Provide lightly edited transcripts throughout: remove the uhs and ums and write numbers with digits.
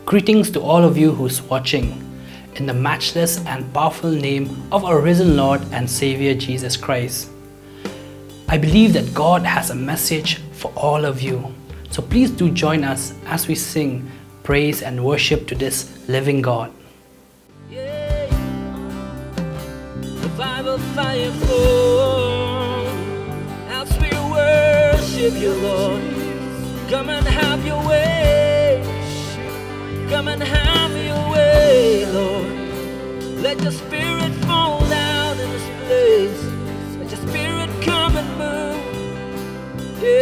Greetings to all of you who's watching, in the matchless and powerful name of our risen Lord and Savior Jesus Christ. I believe that God has a message for all of you. So please do join us as we sing praise and worship to this living God. Yeah. Revival fire fall as we worship you, Lord. Come and have your way. Come and have your way, Lord. Let your spirit fall down in this place. Let your spirit come and move. Yeah.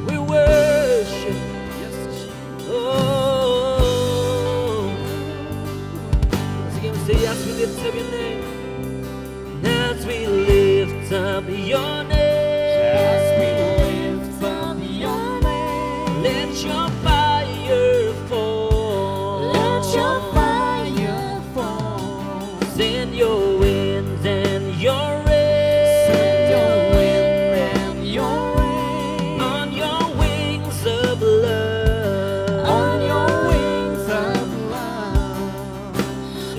We worship. Oh. Once again, we say, as we lift up your name. As we lift up your name. Let your fire fall. Let your fire fall. Send your winds and your rain. Send your wind and your rain. On your wings of love. On your wings of love.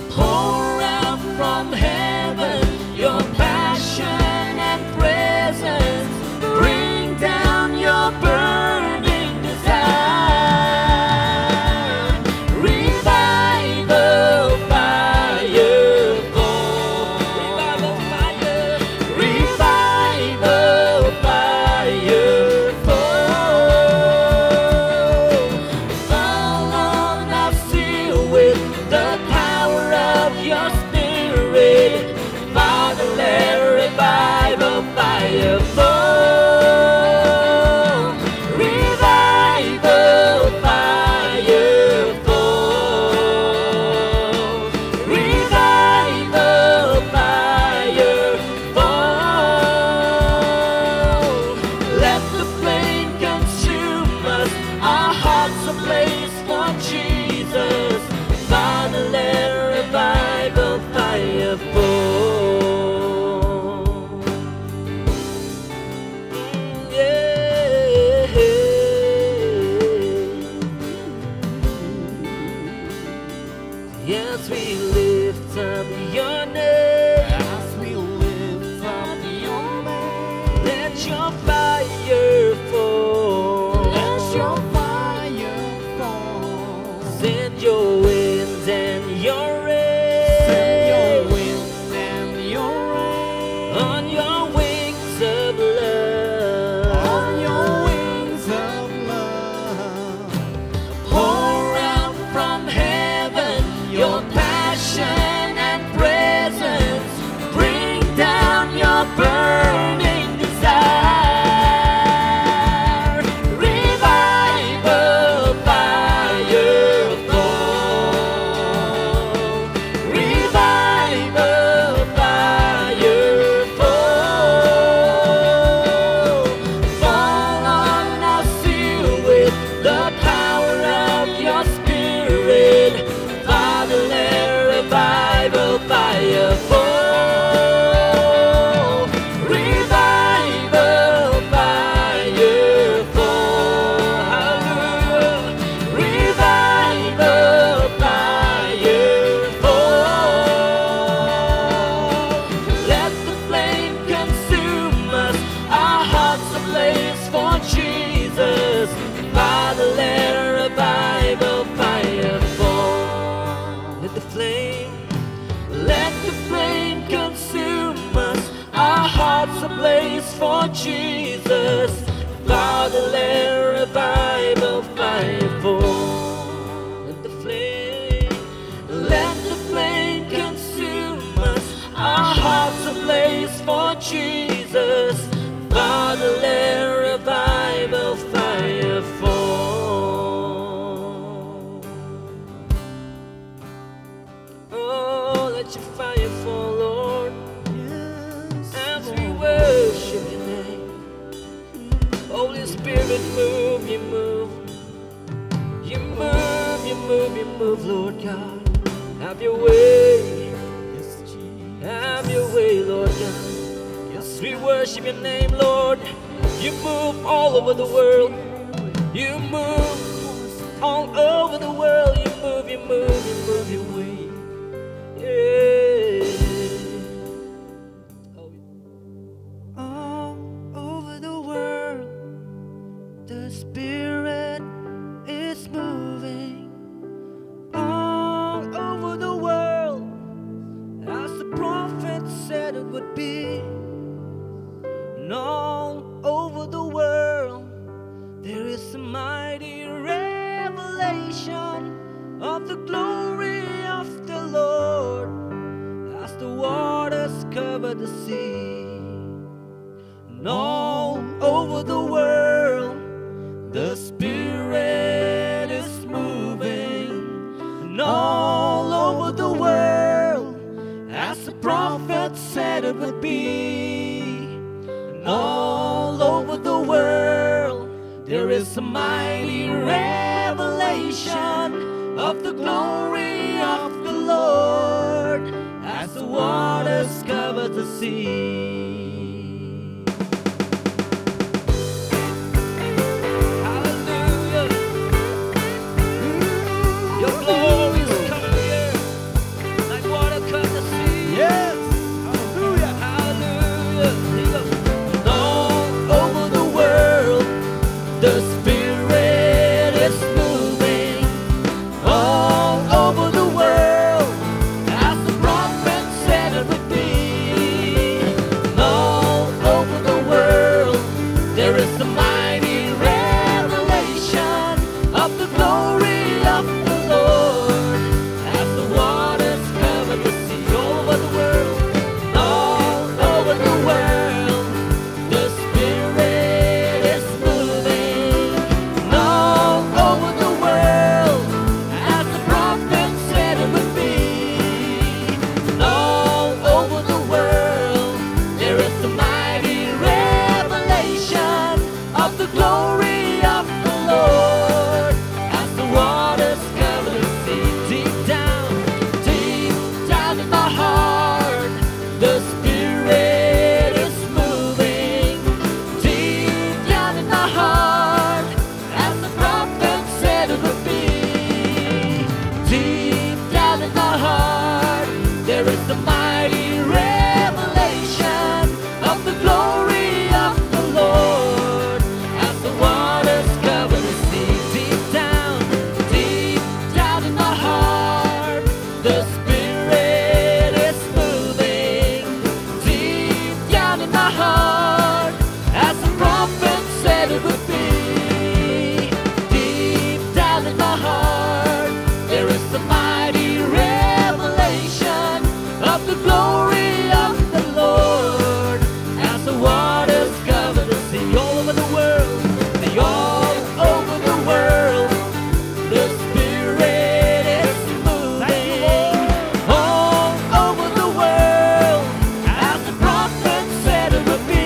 Pour out from heaven your passion and presence. Bring down your burden. Yes, we lift up your name. As we lift up your name. Let your fire fall. Let your fire fall. Send your winds and your rain. Send your wind and your rain. On your wings of love. On your wings of love. Pour out from heaven your passion and presence. Bring down your burning desire. Revival fire fall. Revival fire fall. Fall on us here with the power of your spirit. Father, let revival fire fall. Revival fire fall. Hallelujah. Revival fire fall. Let the flame consume us, our hearts ablaze for Jesus. Father, let revival fire fall. Let the flame consume us, our hearts ablaze for Jesus. Father, let revival fire fall. Let the flame consume us, our hearts ablaze for Jesus. Father, let revival fire fall. Oh, let your fire fall, Lord, as we worship your name. Holy Spirit, move, you move. You move, you move, you move, Lord God. Have your way. Have your way, Lord God. Yes, we worship your name, Lord. You move all over the world. You You move all over the world. You move, you move, you move your way. Yeah. All over the world, the Spirit is moving. All over the world, as the prophet said it would be. And all over the world, there is a mighty revelation of the glory of the Lord, as the waters cover the sea. And all over the world, the Spirit is moving. And all over the world, as the prophet said it would be. And all over the world, there is a mighty revelation of the glory of the Lord, as the waters cover the sea. Hallelujah. Your glory is coming here like water comes the sea. Yes, hallelujah. Hallelujah. Here you go. And all over the world, the Spirit is moving. All over the world, as the prophet said it would be. And all over the world, there is a mighty revelation of the glory of the Lord, as the waters cover the sea. All over the world, all over the world, the Spirit is moving. And all over the world, as the prophet said it would be. And all over the world, there is a mighty revelation of the glory of the Lord, as the waters cover the sea. Deep down in my heart, the Spirit is moving. Deep down in my heart, as the prophet said it would be. Deep down in my heart, there is a mighty revelation of the glory of the Lord, as the waters cover the sea. Deep down in my heart, the Spirit is moving. Deep down in my heart, as the prophet said it would be. Deep down in my heart, there is a mighty revelation of the glory of the Lord, as the waters cover the sea. All over the world, all over the world, the Spirit is moving. All over the world, as the prophet said it would be.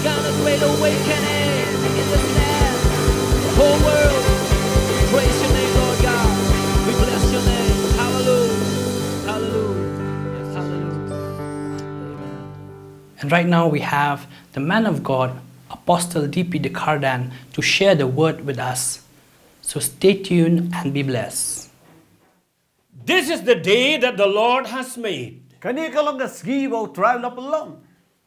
begun a great awakening in this land. The whole world, praise your name, Lord God. We bless your name. Hallelujah. Hallelujah. Yes, hallelujah. Amen. And right now we have the man of God, Apostle D.P. de Cardan, to share the word with us. So stay tuned and be blessed. This is the day that the Lord has made. Kani kalong ski bao trial na pelong.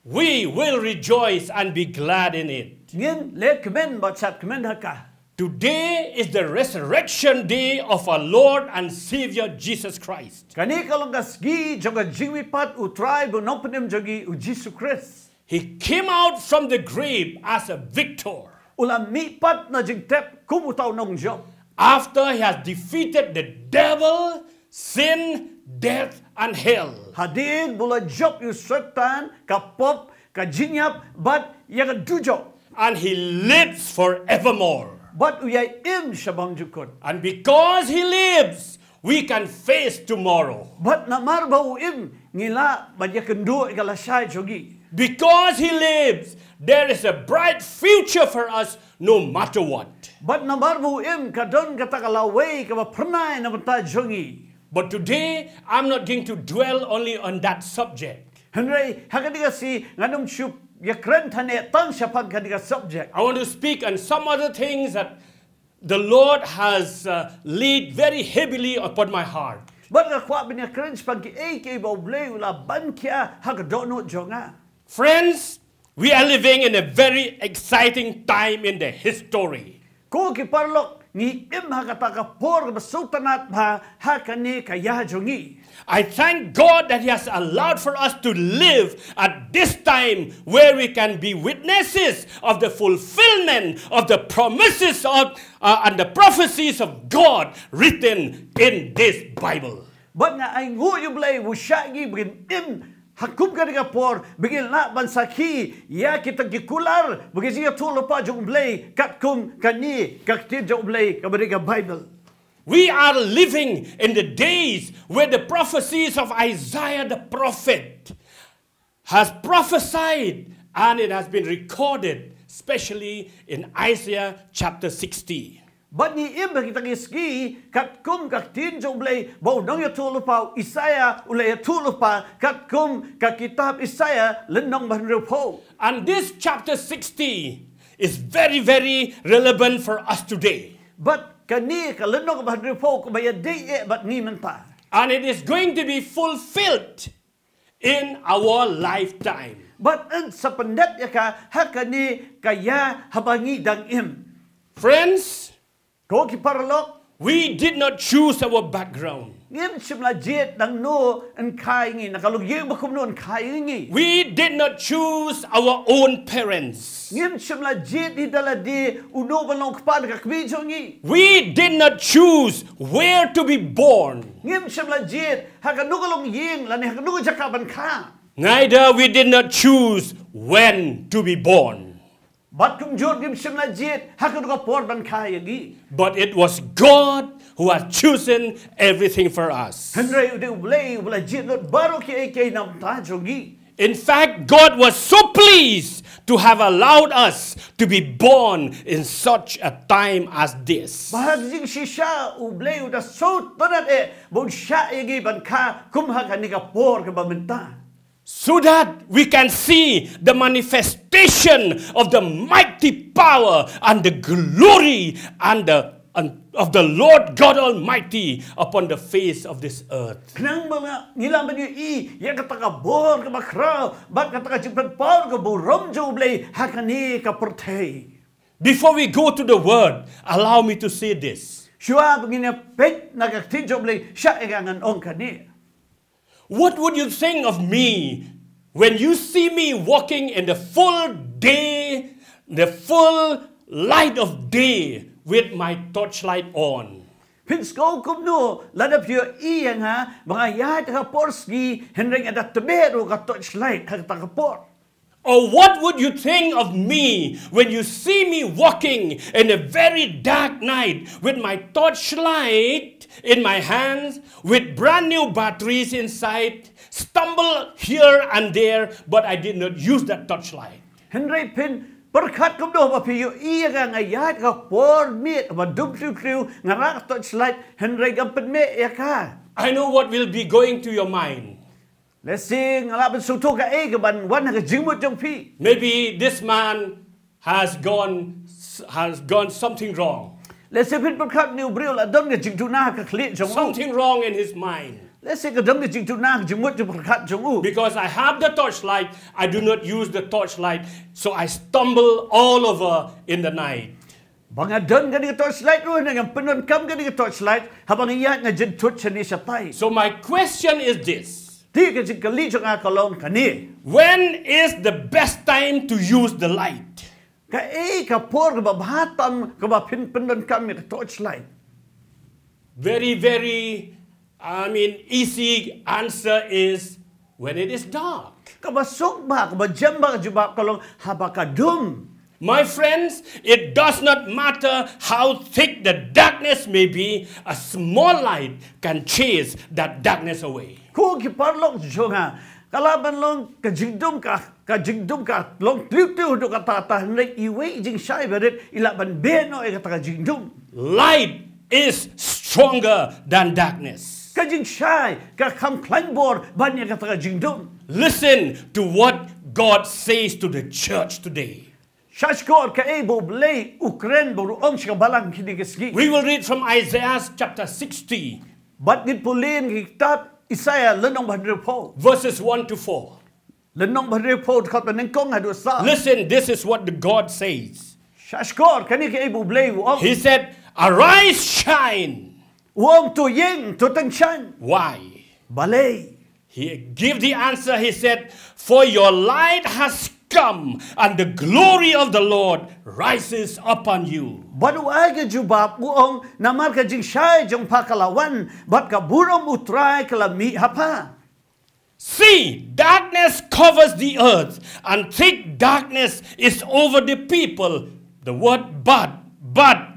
We will rejoice and be glad in it. Ngin le kemen ba chat kemen haka. Today is the resurrection day of our Lord and Savior Jesus Christ. Kani kalong ski joga jingwi pat u trial bu nopenem jogi u Jesus Christ. He came out from the grave as a victor Ulam mi pat na jing tep kum utaw nong job. after he has defeated the devil, sin, death, and hell. Hadin bula job yu setan ka pop ka jinyap but yaga dujo. And he lives forevermore. But uyay im shabang jukot. And because he lives, we can face tomorrow. But na marba u im ngila but yakendu ikalashay jogi. Because he lives, there is a bright future for us no matter what. But na marba u im kadon katakalaway ka pernay na banta jogi. But today, I'm not going to dwell only on that subject. Henry hakadiga si nganum chup yakren thane tang shapag kadiga subject. I want to speak on some other things that the Lord has laid very heavily upon my heart. But ka kwa bin yakren spang ki AK ba blay ula ban kya hakadono jonga. Friends, we are living in a very exciting time in the history. Ko ki parlok ni im hakataka por ba sultanat ba hakani kaya jongi. I thank God that He has allowed for us to live at this time where we can be witnesses of the fulfillment of the promises of and the prophecies of God written in this Bible. But nga ay ngu yu blay wushagi begin im hakum kadiga por begin na bansaki ya kita gikular begin siya tulo pa jong blay katkum kani kaktir jong blay kabadiga Bible. We are living in the days where the prophecies of Isaiah the prophet has prophesied, and it has been recorded, especially in Isaiah chapter 60. But ni im kita giski katkum kaktin jong blay bau dong ya tulo pa Isaiah ulay tulo pa katkum kakitab Isaiah lenong banro po. And this chapter 60 is very, very relevant for us today. But kani kalenong banro po kubaya day but ni menta. And it is going to be fulfilled in our lifetime. But in sa pendet ya ka hakani kaya habangi dang im. Friends, Ko ki parlok we did not choose our background. ngim simla jet dang no en kai ngi nakalugye bakum no en kai ngi. We did not choose our own parents. Ngim simla jet di dala di uno balong kpad ka kbijo ngi. We did not choose where to be born. Ngim simla jet hakanugalong ying lani hakanugo jakaban ka. Neither we did not choose when to be born. But kum jod ngim simla jet hakanuga por ban ka yagi. But it was God who has chosen everything for us. Henry ude ublay ubla jet not baro ki AK nam ta jogi. In fact, God was so pleased to have allowed us to be born in such a time as this. Bahag jing shisha ublay uda so tanat bon sha yagi ban ka kum hakaniga por ka bamenta. So that we can see the manifestation of the mighty power and the glory and of the Lord God Almighty upon the face of this earth. Knang mga ngilang banyo I ya kataka bor ka makraw bat kataka jipran power ka burom joblay hakani ka portay. Before we go to the word, allow me to say this. Shua bangina pet nagaktin joblay siya egangan on kani. What would you think of me when you see me walking in the full day, the full light of day with my torchlight on? Pinsko kumno ladap yo I yang ha mga yat ka porski henreng adat tebero ka torchlight ka takapor. Or what would you think of me when you see me walking in a very dark night with my torchlight in my hands, with brand new batteries inside, stumble here and there, but I did not use that torchlight? Henry Pin berkat kumdo ba piyo iya ka ngayat ka por miet ba dum kriu ngarak torchlight Henry gampet me ya ka. I know what will be going to your mind. Let's sing ngalaban suto ka ka ban wan ka jingmut jong pi. Maybe this man has gone something wrong. Let's say pin berkat new bril adon ka jingtuna ka klit jong. Something wrong in his mind. Let's say ka dam ka jingtuna ka jingmut jong berkat jong. Because I have the torchlight, I do not use the torchlight, so I stumble all over in the night. Bang adon ka ni torchlight ro na ngam penon kam ka ni torchlight habang iya nga jentut sa ni sa tay. So my question is this. Di ka jing kali jong akalong kani. When is the best time to use the light? Ka ka por ka babahatam ka ba penon kam ka torchlight. Very, very, easy answer is when it is dark. Ka ba sok ba ka ba jam ba ka jubak kalong habakadum. My friends, it does not matter how thick the darkness may be, a small light can chase that darkness away. Ku ki parlok jonga kalaban long ka jingdum ka long tiu do ka tata nei iwe jing sai berit ilaban beno e ka jingdum. Light is stronger than darkness. Ka jing sai ka kham klan bor ban ya ka jingdum. Listen to what God says to the church today. Shashkor ka bo blay Ukraine bo ong ska balang kinigisgi. We will read from Isaiah chapter 60, Bat git pulin kitab Isaiah lenong badre po. verses 1 to 4. Lenong badre po ka paneng kong hadu sa. Listen, this is what the God says. Shashkor kani ka bo blay ong. He said, "Arise, shine." Wong tu yeng tu teng shan. Why? Balay. He gave the answer. He said, "For your light has come, and the glory of the Lord rises upon you." Banu ay ka jubab uong namar ka jing shay jong pakalawan bat ka burong utray kalami hapa. See, darkness covers the earth, and thick darkness is over the people. The word but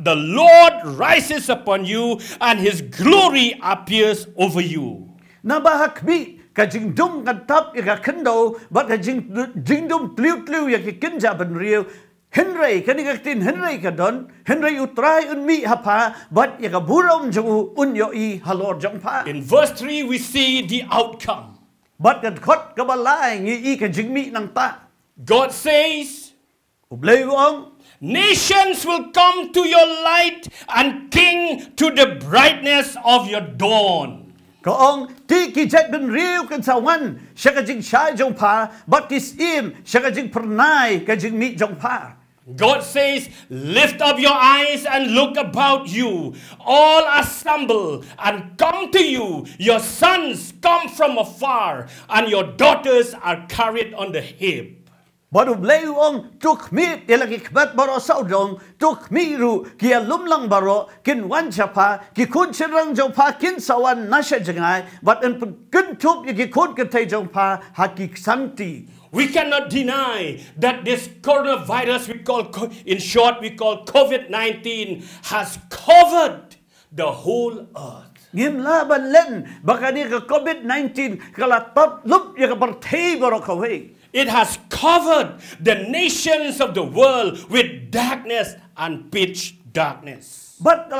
the Lord rises upon you, and his glory appears over you. Nabahak bi ka jing dum ka tap ya ka kendo bat ka jing dum tliu ya ki kinja ban riu. Henry kani ka tin Henry ka don Henry utray unmi hapa bat ya ka burong jong unyo I halor jong pa. In verse 3, we see the outcome. Bat ka khot ka balay ngi I ka jing mi nang ta. God says, Ublay uong nations will come to your light, and king to the brightness of your dawn. Kaong ti ki jet ben riu kan sawan siya ka jing shay jong pa bat kis im siya ka jing pernay ka jing mi jong pa. God says, lift up your eyes and look about you. All assemble and come to you. Your sons come from afar, and your daughters are carried on the hip. Baru bleu ong tuk mi lagi kbat baro saudong tuk mi ru kia lumlang baro kin wan chapa ki kun sirang jong pa kin sawan nasya jangai bat en kun tup ki kun ketay jong pa haki santi. We cannot deny that this coronavirus, in short, we call COVID-19, has covered the whole earth. Ngim laban len baka ni ka COVID-19 kalatap lup ya ka partay baro kaway. It has covered the nations of the world with darkness and pitch darkness. But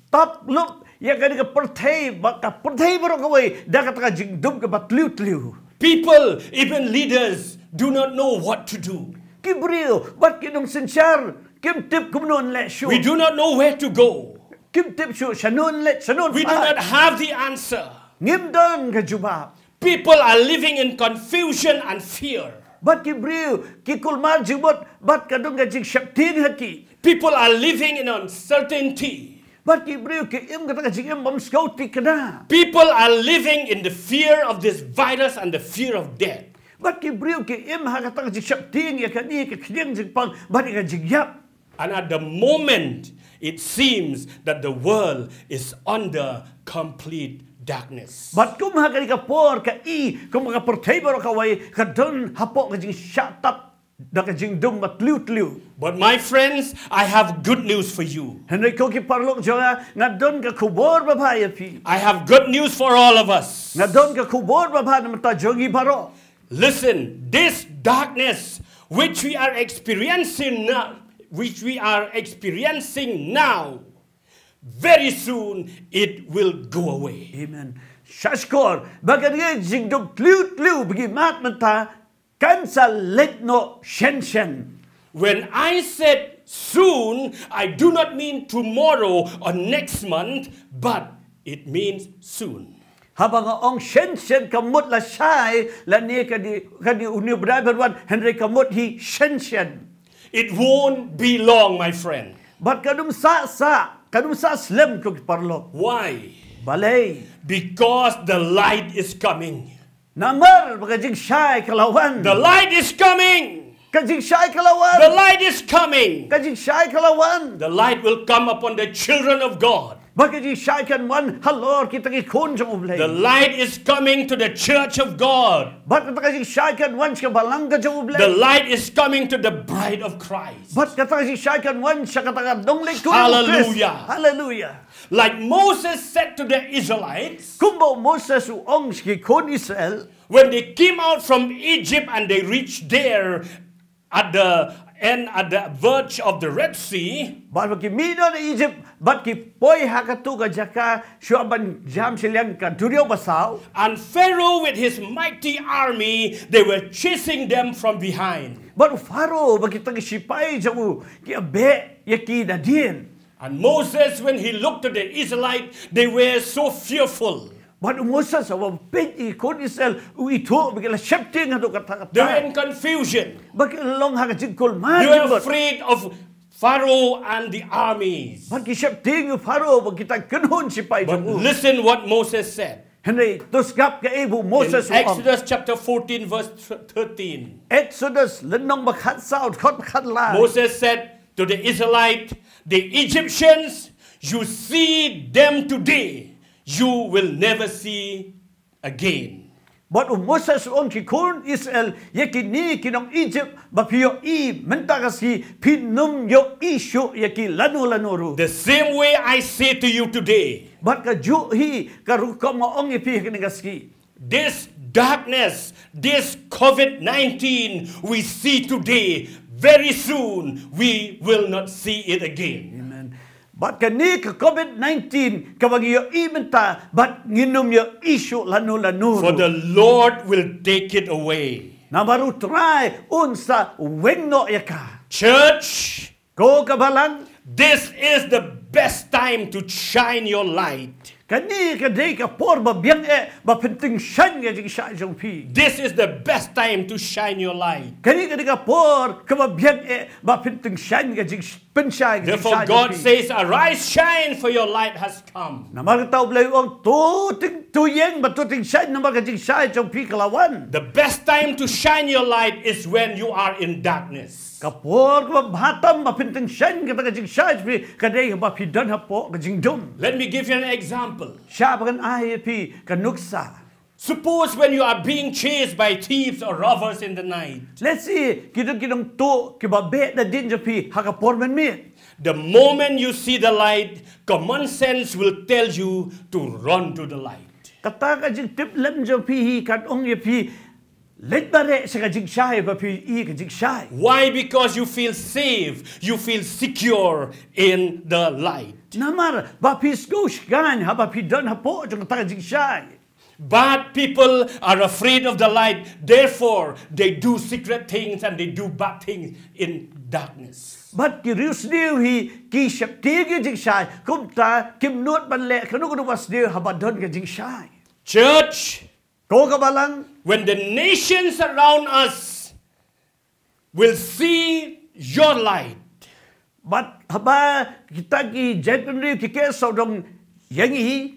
top look, ya ka ni ka partay baka partay baro kaway dakat ka jingdum ka batliu. People, even leaders, do not know what to do. Kibril, bat kinong sinsyar, kim tip kumnon le shu. We do not know where to go. Kim tip shu, shanon le, shanon We do not have the answer. Ngim don ka jubab. People are living in confusion and fear. Bat kibril, kikulmar jubot, bat kadong ka jing syaptin haki. People are living in uncertainty. Bat kibril, ki im kata ka jing im bamskauti kana. People are living in the fear of this virus and the fear of death. Bat kibril, ki im hakata ka jing syaptin ya kani ka kiyang jing pang, bat ka jing yap. And at the moment, it seems that the world is under complete darkness. Bat kum hakani ka por ka I, kum ka portay baro ka way, ka don hapo ka jing syatap. But my friends, I have good news for you. I have good news for all of us. Listen, this darkness which we are experiencing now, very soon it will go away. Amen. Shashkor, bagay jingdom tliu bagi mat menta kan sa letno shen. When I said soon, I do not mean tomorrow or next month, but it means soon. Habang ang shen kamut la shai la ne kadi uni braban wan Henry kamut hi shen. It won't be long, my friend. But kadum sa slim ko parlo. Why? Balay. Because the light is coming. Namar bagajing shai kalawan. The light is coming. Kajing shai kalawan. The light is coming. Kajing shai kalawan. The light will come upon the children of God. Bagajing shai kan wan halor kita ki kon jong ublay. The light is coming to the church of God. But kajing shai kan wan ka balanga jong ublay. The light is coming to the bride of Christ. But kajing shai kan wan sa kataga donglay kun. Hallelujah. Hallelujah. Like Moses said to the Israelites, Kumbo Moses uong ki kon Israel. when they came out from Egypt and they reached there at the verge of the Red Sea, Baru ki mino na Egypt, bat ki poi hakatu ka jaka syuaban jam silang ka durio basaw. and Pharaoh with his mighty army, they were chasing them from behind. Baru Faro bagi tagi sipai jamu ki abe yaki dadin. And Moses, when he looked at the Israelites, they were so fearful. Baru Moses awam peti kon Israel uito bagi la shepting hatu kata They were kata. in confusion. Bagi long haka jingkol They were mati. afraid of Pharaoh and the armies. Bagi shepting Faro bagi ta kenhon sipai But jamu. listen what Moses said. Henry tuskap ke ibu In Moses uong. Exodus chapter 14 verse 13. Exodus lenong bakhat saud khot bakhat la. Moses said to the Israelites, the Egyptians, you see them today, you will never see again. But Moses on ki kun Israel yaki ni kinong Egypt bapio I mentakasi pinum yo isyo yaki lanu ru. The same way I say to you today, But ka ju hi ka rukom ong ipi kinagaski. this darkness, this COVID-19 we see today, very soon we will not see it again. Amen. But ka ni ka COVID-19 kabagi yo I menta but nginum yo isyo lanu For ru. the Lord will take it away. Na baru try unsa wenno yaka. Church, Ko kabalang this is the best time to shine your light. kani ka day ka por ba biang ba penting shan ga jing sha jong pi. This is the best time to shine your light. Kani ka por ka ba biang ba penting shan ga jing pensai ga jing Therefore, sha God jong pi. says, arise, shine, for your light has come. Na mar tau blai ong tu ting tu yeng ba tu ting shan na mar ka jing sha jong pi kalawan. The best time to shine your light is when you are in darkness. Kapor ka ba batam ba penting shan ka jing sha pi ka day ba pi dan ha po ka jing dum. Let me give you an example. Sha ba kan ai pi ka nuksa. Suppose when you are being chased by thieves or robbers in the night, Let's see kidong tu ki ba be na din jo pi ha ka por men mi. the moment you see the light, common sense will tell you to run to the light. Kata ka jing tip lem jo pi hi kan ong ye pi let bare sa ka jing sha ba pi I ka jing sha. Why? Because you feel safe, you feel secure in the light. Namar ba pi skosh gan ha ba pi dan ha po jong ta ka jing sha. Bad people are afraid of the light, therefore they do secret things and they do bad things in darkness. But ki rius diu hi ki shep ti ki jing sha kum ta kim nuot ban le kanu ko was diu ha ba dan ka jing sha. Church, Ko ka balang when the nations around us will see your light, but haba kita ki jetri ki ke so dong yang hi.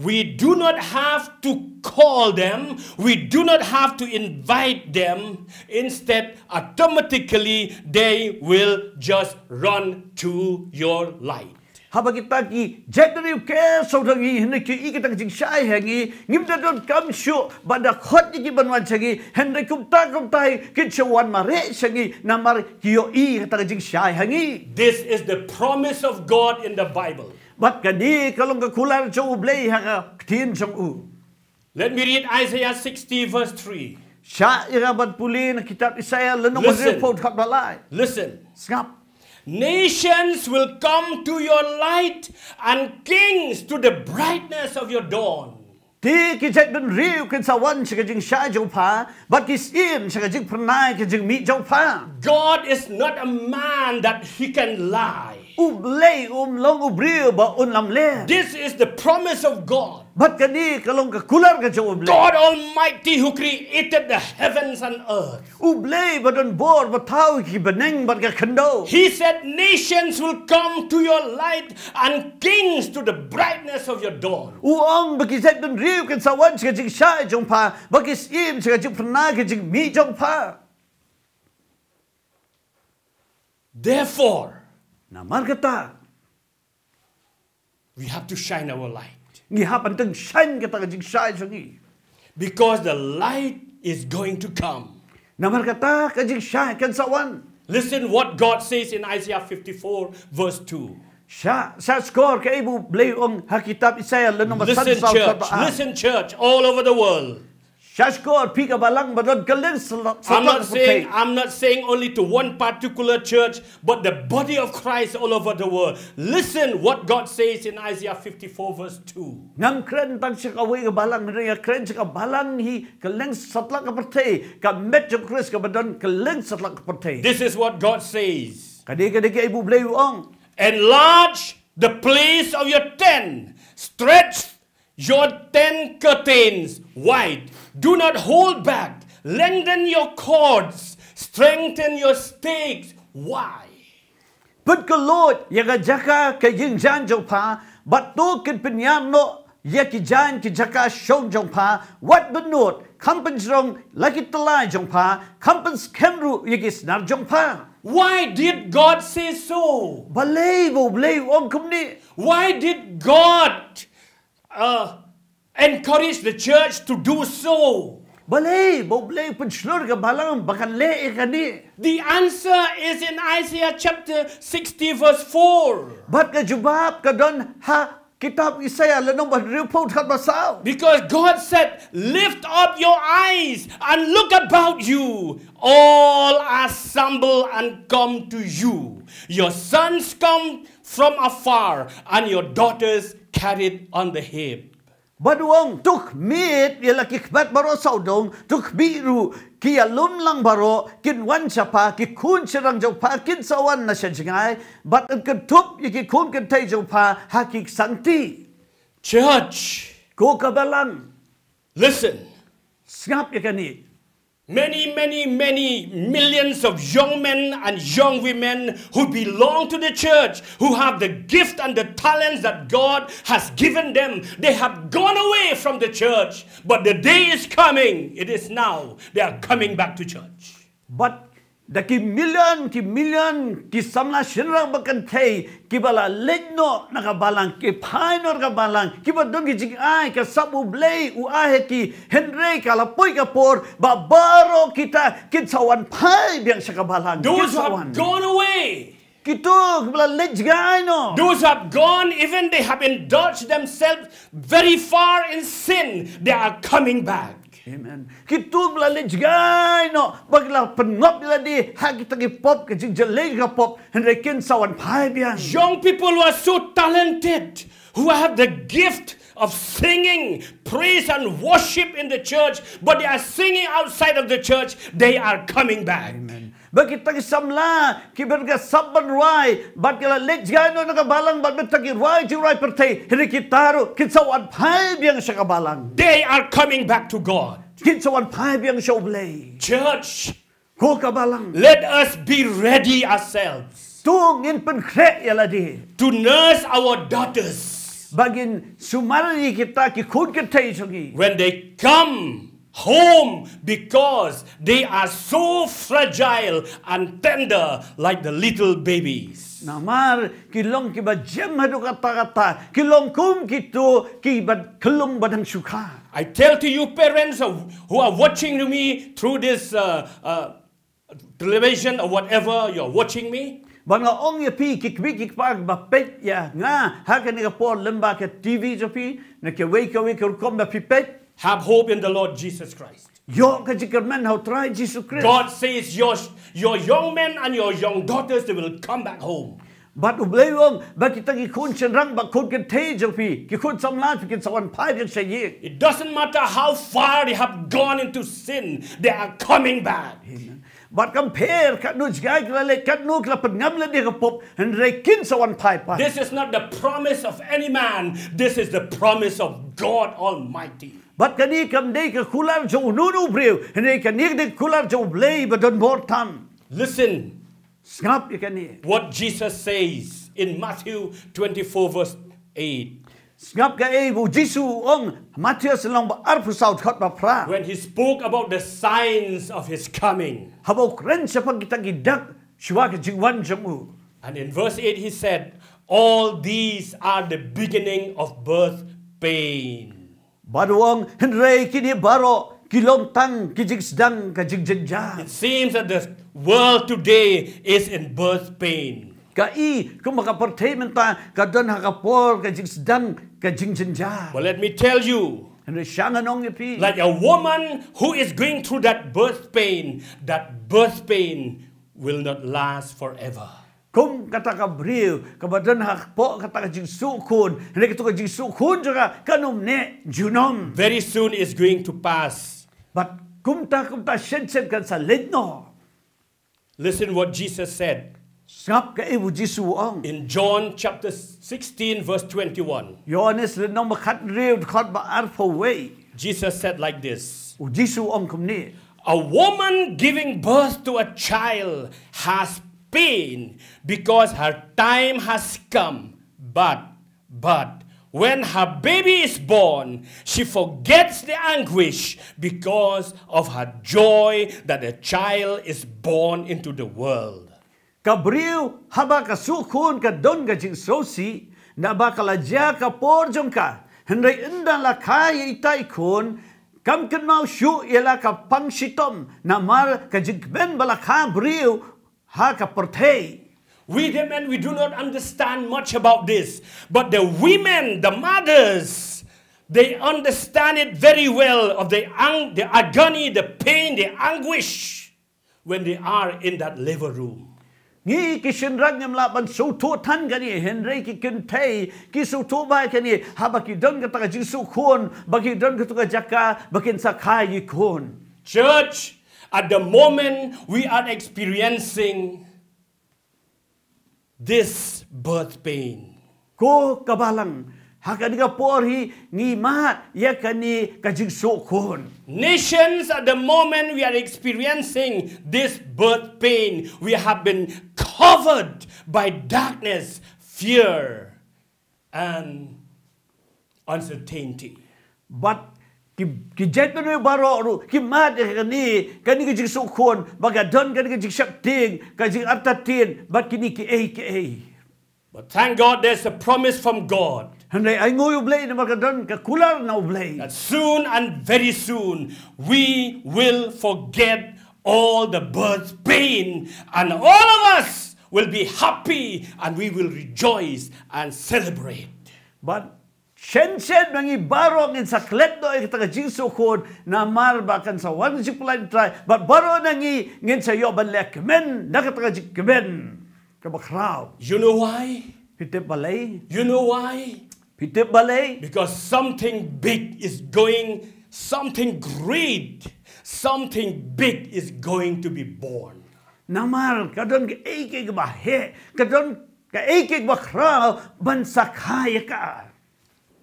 we do not have to call them, we do not have to invite them. Instead, automatically, they will just run to your light. Haba kita ki jetri ke so dong hi ne ki I kita jing sha hangi ngim da don kam shu ba da khot ki ban wan chagi hen re kum ta ki chwan ma re chagi namar ki yo I kita jing sha hangi. This is the promise of God in the Bible. Bat kani kalong ka kular cho ublay ha ka tin chong u. Let me read Isaiah 60 verse 3. Siya iraban puli na kitab Isaiah lanong Listen. report kat balay. Listen. Ngap. Nations will come to your light and kings to the brightness of your dawn. Ti kijek dun riu kin sawan sa kajing siya jong pa, but kisin sa kajing pernay kajing mi jong pa. God is not a man that he can lie. Ublay long ubriu ba unlam le. This is the promise of God. But kani kalong kakular ka jong ublay. God Almighty who created the heavens and earth. Ublay ba dun bor ba tao ki beneng ba ka kendo. He said nations will come to your light and kings to the brightness of your dawn. Uong ba kijek dun riu kin sawan sa kajing siya jong pa, ba kisin sa kajing pernay kajing mi jong pa. Therefore, Namar kata, we have to shine our light. ngihapan teng shine kata kajing siya jong i. Because the light is going to come. Namar kata kajing siya kan sawan. Listen what God says in Isaiah 54 verse 2. Siya score ka ibu blay ong hakitab Isaiah lanong Listen church all over the world. Siya score pika balang badon kalin I'm not saying only to one particular church, but the body of Christ all over the world. Listen what God says in Isaiah 54 verse 2. Ngam kren tang siya kaway ka balang ringa kren siya ka balang hi kalin satlak ka partay ka met yung Chris ka badon kalin satlak ka partay. This is what God says. Kadi ka ibu blay ong. Enlarge the place of your tent. Stretch your tent curtains wide. Do not hold back. Lengthen your cords. Strengthen your stakes. Why? But ka Lord, yaga jaka ka yung jan jong pa, but to kin pinyano, yaki jan ki jaka shong jong pa, what but not, kampan jong laki talay jong pa, kampan skemru yaki snar jong pa. Why did God say so? Balay ong kumni. Why did God encourage the church to do so? Balay penslur ka balang bakan le kani. The answer is in Isaiah chapter 60 verse 4. Bat ka jubab ka don ha kitab Isaiah lanong ba report kat basaw. Because God said, lift up your eyes and look about you. All assemble and come to you. Your sons come from afar and your daughters carried on the hip. Baduang tuk mit yala kikbat baro saudong tuk biru kia lum lang baro kin wan siapa ki kun sirang jauh pa kin sawan na siya jingay bat ang ketup yaki kun kentay jauh pa hakik sangti. Church, Ko kabalang listen. ngap yakani. Many millions of young men and young women who belong to the church, who have the gift and the talents that God has given them, they have gone away from the church. But the day is coming, it is now, they are coming back to church. But daki million ki samla shinrang bakantay ki bala legno nakabalang ki painor kabalang ki badong ki jing ay ka sabu blay u ahe ki henry kalapoy ka por babaro kita kitsawan pai biang sa kabalang. Those who have gone away, kito bala lejgay no. those who have gone, even they have indulged themselves very far in sin, they are coming back. Amen. Kito bala lejgay no. Bagla penop nila di ha kita ki pop ka jing jalay ka pop henry kinsawan pai biang. Young people who are so talented, who have the gift of singing, praise and worship in the church, but they are singing outside of the church, they are coming back. Amen. Bakit samla kiberga sabban ruai bat kala lejgay no nakabalang bat betagi ruai jirai pertay hindi kitaro kitsawan pai biang sa kabalang. They are coming back to God. Kitsawan pai biang sa oblay. Church, Ko kabalang. let us be ready ourselves Tungin penkre yala di. to nurse our daughters Bagin sumari kita ki kun kitay sungi. when they come home, because they are so fragile and tender like the little babiys. Namar kilong kiba jem hadu kata-kata kilong kum kito kibad kelung badang suka. I tell to you parents who are watching me through this television or whatever you're watching me, Banga ong ya pi kikpag bapet ya nga hakan nga po lemba ka TV jo pi na ke wake kom ba pipet. have hope in the Lord Jesus Christ. Yo ka jikerman how try Jesus Christ. God says your young men and your young daughters, they will come back home. But ublewong ba kita gikun senrang ba kun ken te jopi gikun samlan ken sawan pai yak sayi. It doesn't matter how far they have gone into sin, they are coming back. But compare kat nu jgai klale kat nu kla pengam le dia kapop and rekin sawan pai pai. This is not the promise of any man. This is the promise of God Almighty. But kani kam dei ka kular jo nunu breu and they kan nik de kular jo blei ba don bor tam. Listen Skap ikani. what Jesus says in Matthew 24 verse 8. Ngap ka bu Jisu ong Matius long ba arpu saut khat ba pra. When he spoke about the signs of his coming. Habo kren sa pag kita gidak shwa ka jingwan jamu. And in verse 8 he said, all these are the beginning of birth pain. Baruang henrei kini baro kilong tang kijig sedang ka jingjenja. It seems that the world today is in birth pain. Kai kung makaportay menta ka don hakapor ka jing sedang ka jingjenja. Well, let me tell you, Henrei syangan ong yapi. like a woman who is going through that birth pain will not last forever. Kung kata ka briu ka badon hakpo kata ka jing sukun. Henrei kito ka jing sukun juga kanum ne junom. Very soon is going to pass. But kumta sen kan sa letno. Listen what Jesus said Ngap ka bu Jisu ong. in John chapter 16 verse 21. Yohanes le nong makat riu khat ba arpo way. Jesus said like this, U Jisu ong kum ni. a woman giving birth to a child has pain because her time has come. But when her baby is born, she forgets the anguish because of her joy that a child is born into the world. Kabriu haba ka sukun ka don ka jing sosi na ba kalaja ka porjong ka. Henrei inda la kaya itai kun kam ken mau shu ila ka pangsitom na mar ka jing ben bala ka briu ha ka portei. We the men, we do not understand much about this. But the women, the mothers, they understand it very well of the agony, the pain, the anguish when they are in that labor room. Ngi ki shinrang ngam la ban so to tan gani Henrei ki ken pei ki so to ba kani haba ki don ka ta jing sukun ba ki don ka to jaka ba ken sa kai kun. Church, at the moment we are experiencing this birth pain. Ko kabalang hakani ka porhi ngi mat ya kani ka jing sukun. Nations at the moment we are experiencing this birth pain. We have been covered by darkness, fear, and uncertainty. But ki jet no baro ru ki mat kani ka jing sukun baga don ka jing shakting ka jing artatin but kini ki ei. But thank God there's a promise from God Henrei ai ngoi ublei na baga don ka kular na ublei. that soon and very soon we will forget all the birth pain and all of us will be happy and we will rejoice and celebrate. But Shen mangi baro ngin saklet do kita ka jing sukun na mar bakan sa wan jiplan try but baro nangi ngin sa yo ban lek men na ka jik men ka bakraw. You know why? Pitip balay. You know why? Pitip balay. Because something big is going, something great, something big is going to be born. Namar kadon ka ekig ba he kadon ka ekig bakraw ban sakaya ka.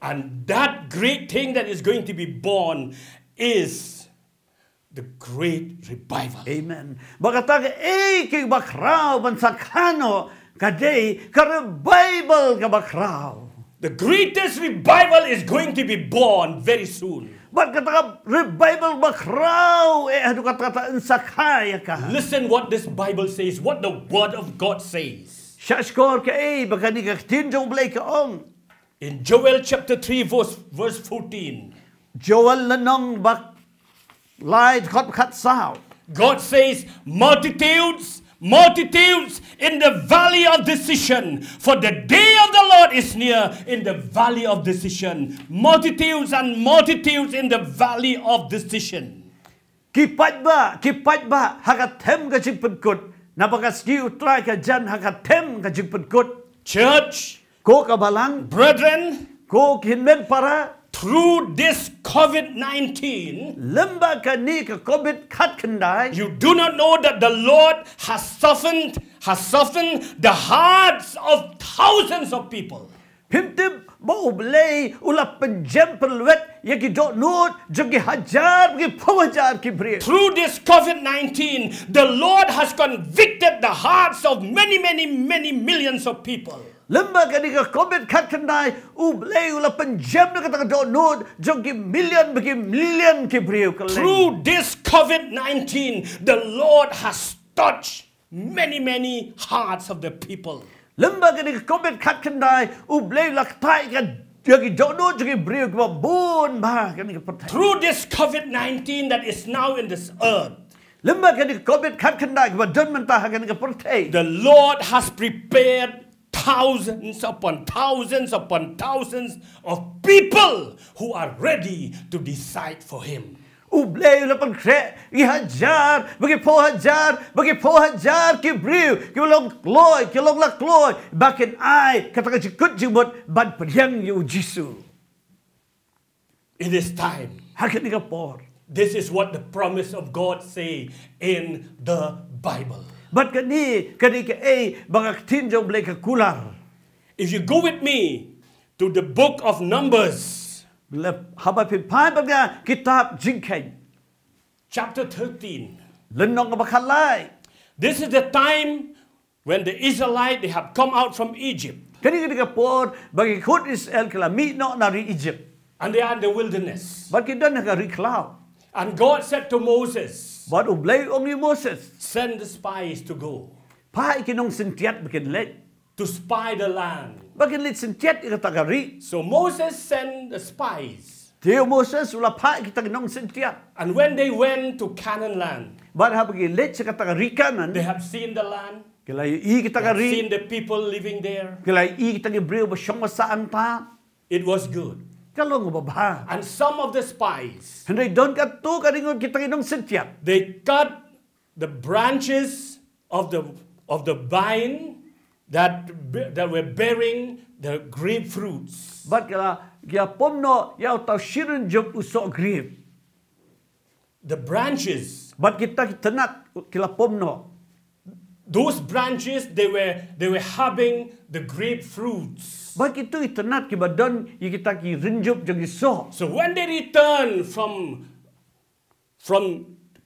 And that great thing that is going to be born is the great revival. Amen. Bakata ka ekig bakraw ban sakano kadai ka Bible ka bakraw. The greatest revival is going to be born very soon. But kata revival bakraw adu kata sakaya ka. Listen what this Bible says, what the Word of God says. Shashkor ka bakani ka tinjong blay ka ong. In Joel chapter 3 verse 14, Joel lanong bak light hot kat sao. God says, multitudes in the valley of decision, for the day of the Lord is near in the valley of decision. Multitudes and multitudes in the valley of decision. Kipat ba hakatem ka jing penkut. Nabakas ki utrai ka jan hakatem ka jing penkut. Church, Ko kabalang, brethren, ko kinmen para, through this COVID-19, lemba ka ni ka COVID kat kendai. you do not know that the Lord has softened the hearts of thousands of people. Pimtip mau belai ulah penjem pelwet ya ki dok nut jogi hajar ki pawajar ki bri. Through this COVID-19, the Lord has convicted the hearts of many millions of people. Lemba ka ni ka COVID kat kendai belai ulah penjem na kata dok nut jogi million ki bri ka. Through this COVID-19, the Lord has touched many hearts of the people. Lemba ka ni ka COVID kat kendai belai ulah tai ka jogi dok nut jogi bri ka bon ba ka ni ka pertai. Through this COVID-19 that is now in this earth, Lemba ka ni ka COVID kat kendai ka don mentah ka ni ka pertai. the Lord has prepared thousands upon thousands of people who are ready to decide for Him. Ublay ulah pangkre, ihajar, bagi po hajar, ki briu, ki long la kloy, bakin ai, kata ka jikut jimut, ban pedyang yu Jisu. It is time. Hakat ni ka por. This is what the promise of God say in the Bible. Bat kani ka bangak tinjong blay ka kular. If you go with me to the book of Numbers, Haba pipai baga kitab jingkay. chapter 13. Lenong ka bakalay. This is the time when the Israelites, they have come out from Egypt Kani ka por, bagi kut Israel kala mi no nari Egypt. and they are in the wilderness. Bat kita na ka riklaw. And God said to Moses, Bat ublay ni Moses. send the spies to go Pai kinong sintiat bakin let. to spy the land. Bakin let sintiat ikatagari. So Moses sent the spies. Tio Moses ulah pai kita kinong sintiat. And when they went to Canaan land, Bat ha bagi let sa katagari kanan. they have seen the land, Kilay they kita have kari. seen the people living there. Kilay kita gibriw basyong masaan ta. It was good. Kalong baba. And some of the spies, Henry don ka tu karingon kita kinong sintiat. they cut the branches of the vine that were bearing the grapefruits. Bat kala gia pomno yau tau shirin job usok grip. The branches, Bat kita tenat kila pomno. those branches, they were having the grapefruits. Bat itu tenat ki badon yi kita ki rinjup jong iso. So when they returned from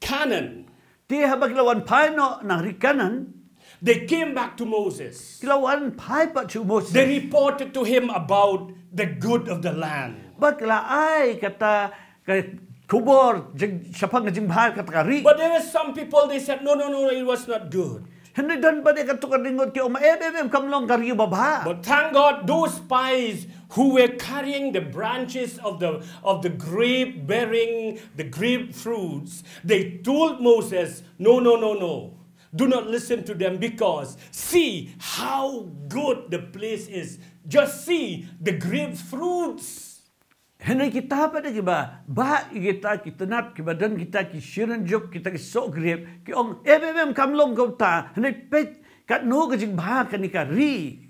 Canaan, Ti ha bagilawan pai no nang rikanan. they came back to Moses. Kilawan pai pa chu Moses. They reported to him about the good of the land. Bat kala ai kata kubor siapa ngajing bahar kata kari. But there were some people, they said, no, it was not good. Henry dan bade katukar dingot ki oma kamlong kari babha. But thank God, those spies who were carrying the branches of the grape bearing the grapefruits, they told Moses, no. Do not listen to them because see how good the place is. Just see the grapefruits. Henry kita pada kiba ba kita nat kiba dan kita ki shiren job kita ki so grip ki ong kamlong kau ta Henry pet kat no kajing bah kan kari.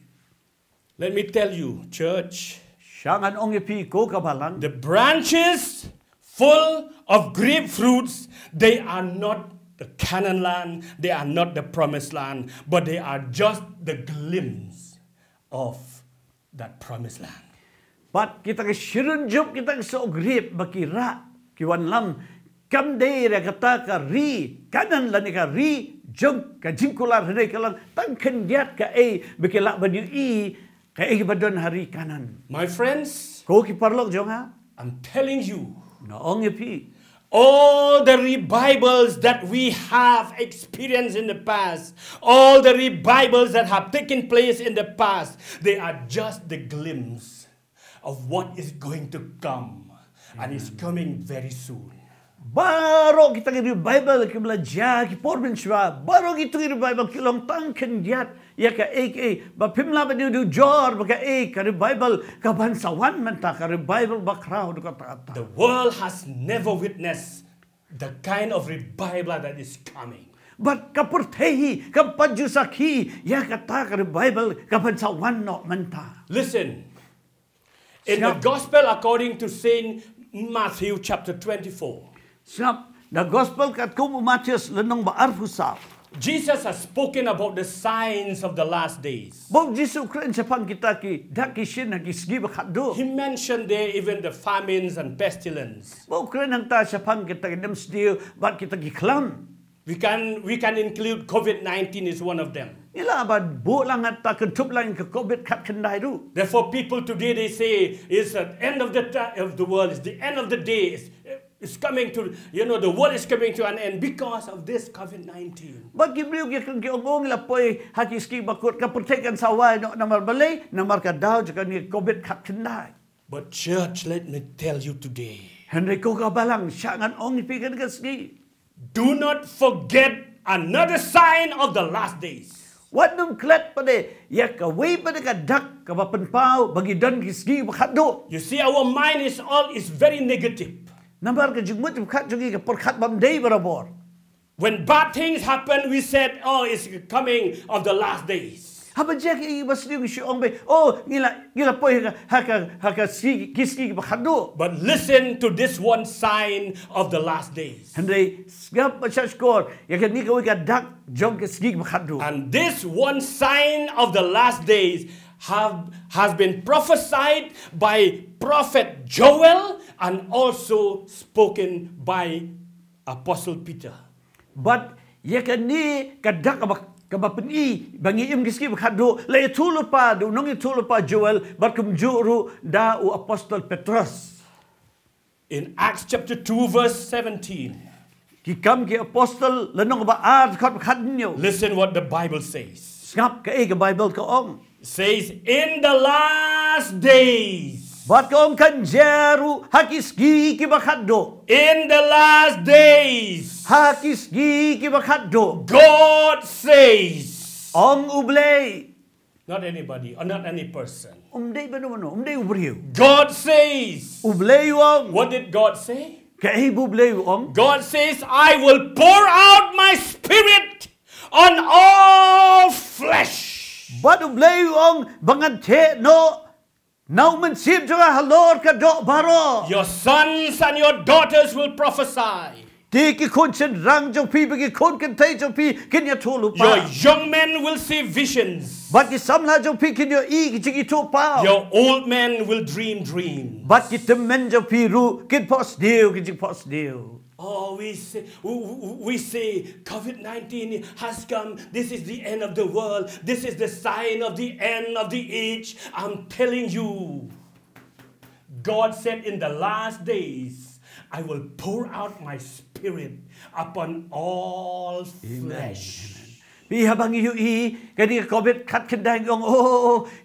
Let me tell you, church, Syangan ong yepi ko kabalang. the branches full of grapefruits, they are not the Canaan land, they are not the promised land, but they are just the glimpse of that promised land. Pat kita ke shiren job kita ke so grip bakira kiwan lam kam de ra kata ka ri kanan lan ka ri jog ka jingkular hre kalang tang kendiat ka bekela bani ka badon hari kanan. My friends, Ko ki parlok jong ha. I'm telling you, No ong yepi. all the revivals that we have experienced in the past, all the revivals that have taken place in the past, they are just the glimpse of what is going to come, and is coming very soon. Baro kita ke Bible ke belajar ke provincia. Baro kita ke Bible ke long tang kendiat ya ka ba pimla ba du jor ba ka ka Bible ka bansawan menta ka Bible ba crowd ka ta. The world has never witnessed the kind of revival that is coming. But kapurtehi, kapajusaki, yakata ka Bible, kapansawan no manta. Listen, in the Gospel according to Saint Matthew chapter 24, Snap, the gospel kat kum Matthias lenong baarfusap. Jesus has spoken about the signs of the last days. Bog Jesu Christ sa kita ki dakishin na gisgi bakado. He mentioned there even the famines and pestilence. Bog Christ nang ta sa kita dem still bat kita giklam. We can include COVID-19 is one of them. Ila ba bu lang at ta kentup lang ka COVID kat kendai ru. Therefore, people today they say it's the end of the world. It's the end of the day. It's coming to, the world is coming to an end because of this COVID-19. Bag gibriw gyud ki ongong lapoy hakiski bakut ka protekan saway no namar balay namar ka daw jaka ni COVID kat kendai. But church, let me tell you today. Henry ko ka balang siya ngan ong ipikan kasgi. Do not forget another sign of the last days. What nung klet pa de, yak ka way pa de ka dak ka papanpaw bagi dan gisgi bakado. You see, our mind is very negative. Nambar ka jugmut kat jugi ka porkat bam day barabor. When bad things happen, we said, oh, it's coming of the last days. Haba jek ibas yung siong bay. Oh, ngila po haka gisgi bakado. But listen to this one sign of the last days. Henry skap pa siya skor, yak ni ka way ka dak jog gisgi bakado. And this one sign of the last days has been prophesied by prophet Joel and also spoken by Apostle Peter. But yak ni ka dak kabapeni bangi im gisgi bakado lay tulo pa do nong itulo pa Joel but kum juru da u Apostle Petrus. In Acts chapter 2 verse 17. Kikam ki Apostle lenong ba ad kat bakadnyo. Listen what the Bible says. Ngap ka ka Bible ka ong. It says, in the last days. Bat ka ong kanjeru hakisgi ki bakado. In the last days. Hakisgi ki bakado. God says. Ong ublay. Not anybody or not any person. Umday ba naman umday ubriyo. God says. Ublay ong. What did God say? Kay bublay ong. God says, I will pour out my spirit on all flesh. But ublay ong bangante no. Now man sib juga halor ka do baro. Your sons and your daughters will prophesy. Tiki kunchen rang jong pi bagi kun kan tay jong pi kenya tulu pa. Your young men will see visions. But ki samla jong pi kenya I ki tu pa. Your old men will dream dreams. But ki temen jong pi ru kin pos deal ki pos deal. Oh, we say COVID-19 has come. This is the end of the world. This is the sign of the end of the age. I'm telling you, God said in the last days, I will pour out my spirit upon all flesh. Habang iyu kani COVID kat kendai ong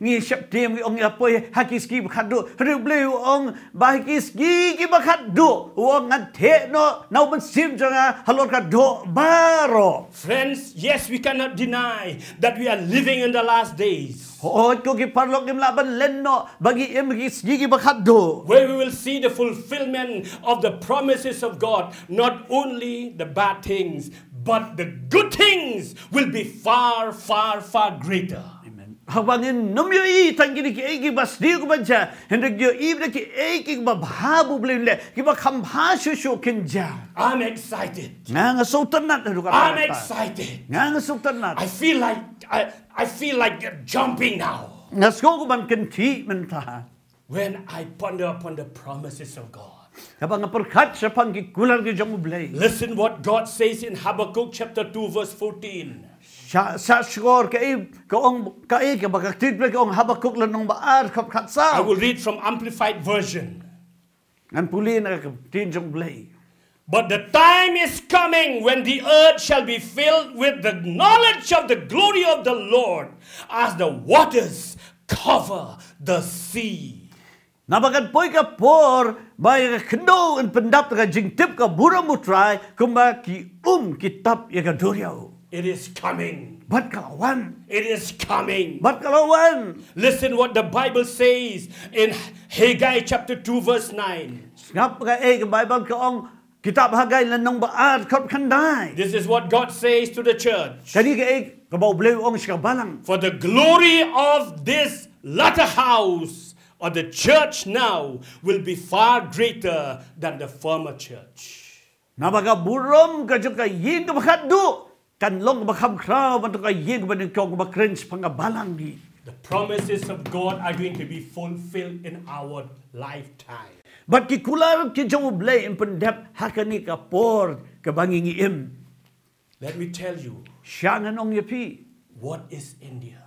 ngi September ong apoy hakiski bakado rebleu ong bahikiski ki bakado ong ngate no now man sim janga halor ka do baro. Friends, yes, we cannot deny that we are living in the last days. Hoot ko ki parlok im laban lenno bagi im kiski ki bakado. Where we will see the fulfillment of the promises of God, not only the bad things, but the good things will be far, far, far greater. Amen. Habangin numyo tangkini ki eki basdi ko banja hendak yo ibna ki eki babhabu blinde ki bakhamhasu shu kinja. I'm excited. Nga sultanat I'm excited. Nga sultanat. I feel like jumping now. Nga sko ko man kenti menta. When I ponder upon the promises of God. Listen what God says in Habakkuk chapter 2 verse 14. I will read from Amplified Version. But the time is coming when the earth shall be filled with the knowledge of the glory of the Lord as the waters cover the sea. Nabagan poy ka por bay kendo en pendap ka jingtip ka bura mutray kumba ki kitap ya ka duryaw. It is coming. Bat kalawan. It is coming. Bat kalawan. Listen what the Bible says in Haggai chapter 2 verse 9. Ngap ka ka Bible ka ong kitab hagay lanong baad kap kanday. This is what God says to the church. Kani kay kabaw bleu ong sikabalang. For the glory of this latter house or the church now will be far greater than the former church. Nabaga burom kadyo kay yin kabakadu. Kanlong bakam kraw bantu kay yin kabakong bakrens pangabalang di. The promises of God are going to be fulfilled in our lifetime. But kikular ki jong blay impendep hakani kapor kabangingiim. Let me tell you, Siyangan ong yapi. what is India?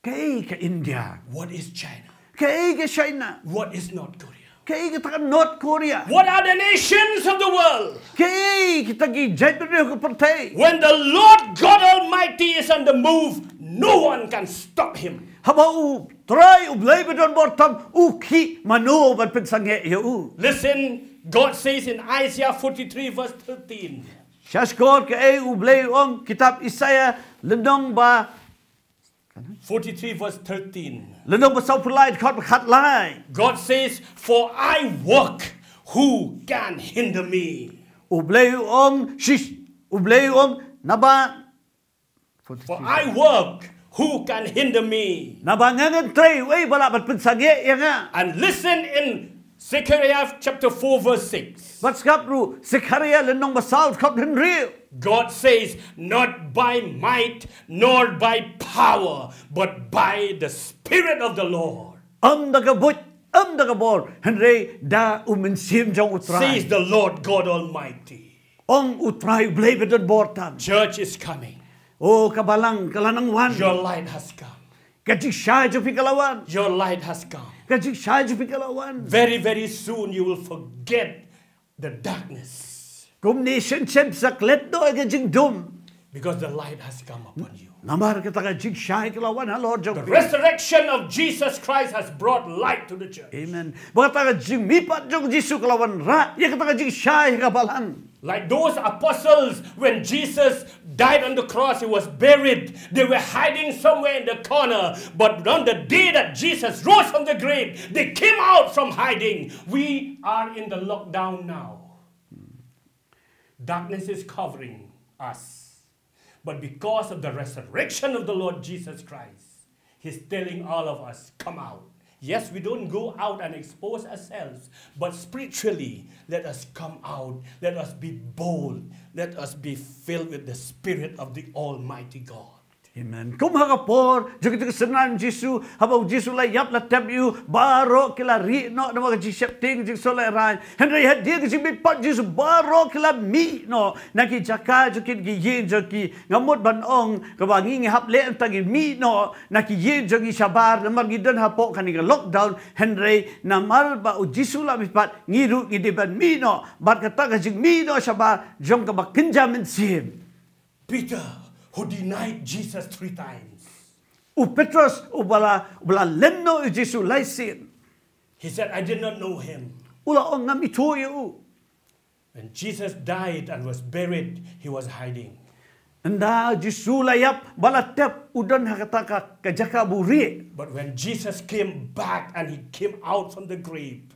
Kay ka India. What is China? Kay ka China. What is North Korea? Kay kita North Korea. What are the nations of the world? Kay kita gi jaypere ko partay. When the Lord God Almighty is on the move, no one can stop him. Habau try ublay bedon bortam uki mano ban pensangge eu. Listen, God says in Isaiah 43 verse 13. Shaskor kay ublay ong kitab Isaiah lenong ba 43 verse 13. lenong ba saupulay khat lai. God says, for I work, who can hinder me? Ublay ong shish ublay ong naba For I work, who can hinder me? nabangangan tray way bala ban pensangge ya nga. And listen in Zechariah chapter 4 verse 6. What's kapru Zechariah lenong ba saut kap henry. God says, not by might nor by power, but by the Spirit of the Lord. Dagabot dagabor henry da umensim jong Says utray. the Lord God Almighty. Ong utray ublay bedon bortam. Church is coming. Oh kabalang kalanang wan. Your light has come. Kajik syay jo pikalawan. Your light has come. Kajik syay jo pikalawan. Very, very soon you will forget the darkness. Kum nation chen saklet do kajik dum. Because the light has come upon you. Namar kita kajik syay kalawan ha Lord The jong. resurrection of Jesus Christ has brought light to the church. Amen. Baka kajik mipat jong Jisu kalawan ra. Ya kita kajik syay kabalang. Like those apostles, when Jesus died on the cross, he was buried. They were hiding somewhere in the corner. But on the day that Jesus rose from the grave, they came out from hiding. We are in the lockdown now. Darkness is covering us. But because of the resurrection of the Lord Jesus Christ, He's telling all of us, come out. Yes, we don't go out and expose ourselves, but spiritually, let us come out. Let us be bold. Let us be filled with the Spirit of the Almighty God. Amen. Kum hakapor jog kita kesenan Jisu habau Jisu la yap la tab you baro kila ri no na mga jisepting jig solay ran henry hadir ki bit pat Jisu baro kila mi no naki jaka jokin gi yin joki ngamot banong kabangi ngi hap le tagi mi no naki yin jogi sabar namar gidan hapo kaniga lockdown henry namar ba Jisu la mipat ngiru gidiban mi no bat kata jig mi no sabar jong ka bakinjamin sim Peter, who denied Jesus 3 times, Petros ubala lenno Jisu laisin. he said, I did not know him. Ula ong ngam ituyo. When Jesus died and was buried, he was hiding. Anda Jisu layap balatep udan hakataka kajaka buri. But when Jesus came back and he came out from the grave,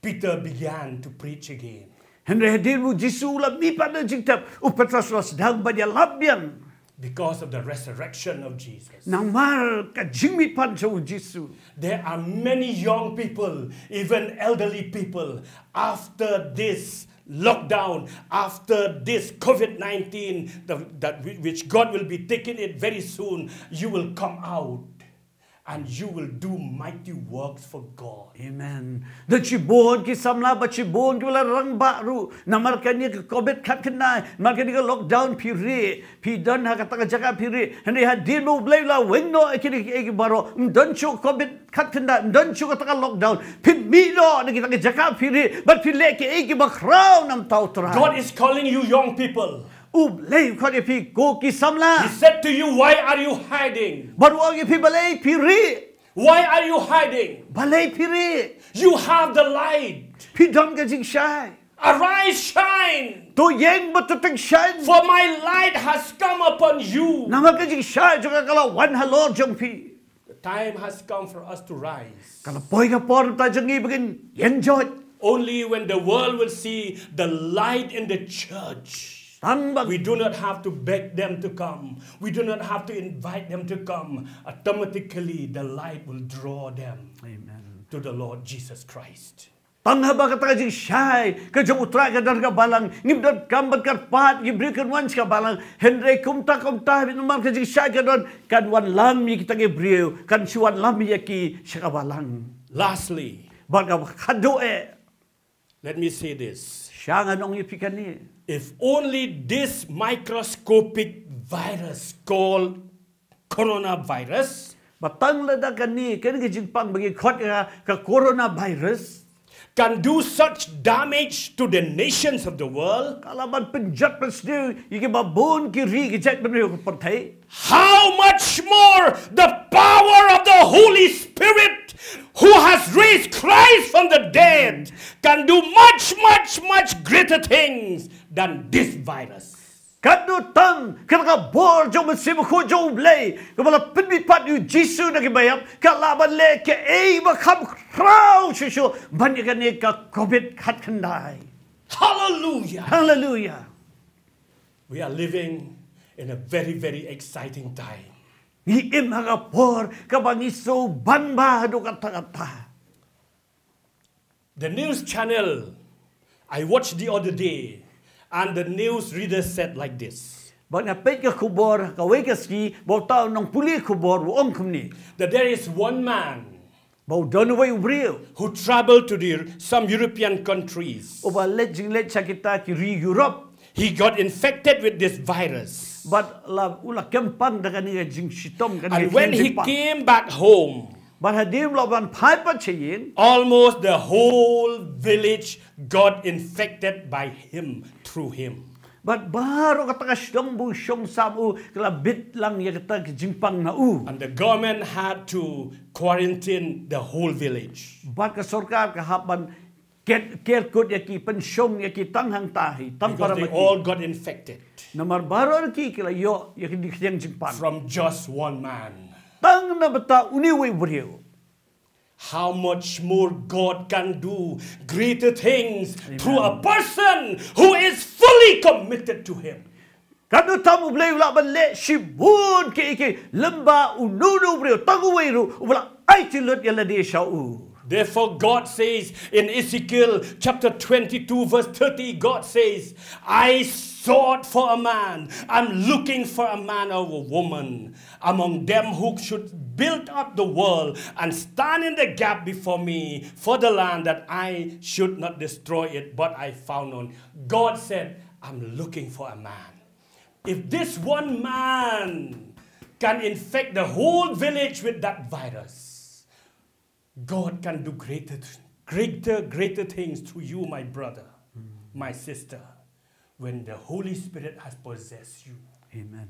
Peter began to preach again. Henry hadirmu Jisu la mi pada jingtap Petros was dang badya labyan. Because of the resurrection of Jesus. Nang mar kajimit pan sa Jisu. There are many young people, even elderly people, after this lockdown, after this COVID-19, which God will be taking it very soon, you will come out and you will do mighty works for God. Amen. Da chibon ki samla ba chibon ki wala rang baru namar kanya ka COVID khat kanai mar kanya ka lockdown piri pidan ha kata jaka piri hani hadir mo blay la wenno ekini eki baro mdon chu COVID khat kanai mdon chu kata lockdown pimino na kita jaka piri but pile ki eki bakraw nam tau tra. God is calling you young people. Ublay ko ni pi ko ki He samla said to you, why are you hiding? baru agi pi balay piri Why are you hiding? balay piri You have the light. pi don ka jing shai Arise, shine. to yeng batuteng shine. For my light has come upon you. Namar ka jing shai juga kalau one hello jong pi. The time has come for us to rise. Kalau boy ka por ta jangi begin enjoy. Only when the world will see the light in the church. Tang bang We do not have to beg them to come. We do not have to invite them to come. Automatically, the light will draw them Amen. to the Lord Jesus Christ. Tang haba kata jing syai ke jong utra ke dar ka balang ngibdat kambat karpat gibri kan wan ka balang Henry kumta bin umar ke jing syai ke don kan wan lam mi kita gibriu kan suan lam mi ki ka balang. Lastly, Bang ka khado let me say this. syangan ong ipikan ni. If only this microscopic virus called coronavirus Batang lada kan ni kan ke jing pang bagi khot ka coronavirus can do such damage to the nations of the world, kalaban penjat pesdu iki babon kiri ke jat benu pertai. how much more the power of the Holy Spirit who has raised Christ from the dead can do much, much, much greater things than this virus. Kadu tang kena bor jom mesim ko jom lay kepala pendipat yu Jisu nak bayam kalaban le ke bakam krau susu banyak ni ka COVID khat kendai. Hallelujah! Hallelujah. We are living in a very, very exciting time. Ni im haga bor kabang iso banba do kata-kata. The news channel I watched the other day, and the news reader said like this, Banyak pet ke kubor ka we ke ski bau tau nong puli kubor om kumni. that there is one man Bau don we ubriu. who traveled to some European countries. Oba let jing let sakita ki ri Europe. He got infected with this virus. But la ula kempang dengan ni jing sitom kan. And when he came back home, But hadim lawan pai pa chayin. almost the whole village got infected by him, through him. But baru kata kasdong bu syong sabu kelabit lang ya kata jimpang na u. And the government had to quarantine the whole village. But ka sorkar ka haban ker kod ya ki pensyong ya ki tanghang tahi tang Because para they mati. all got infected Namar baru ki kila yo ya ki dikhyang jimpang. from just one man. Tang na bata uniwi brio. How much more God can do greater things through a person who is fully committed to Him. Kadu tamu blay ula ban le shibun ke lemba ununu brio tangu weiru ula ai tilut ya ladi shau. Therefore, God says in Ezekiel chapter 22, verse 30, God says, I sought for a man. I'm looking for a man or a woman among them who should build up the world and stand in the gap before me for the land, that I should not destroy it, but I found none. God said, I'm looking for a man. If this one man can infect the whole village with that virus, God can do greater things through you, my brother, my sister, when the Holy Spirit has possessed you. Amen.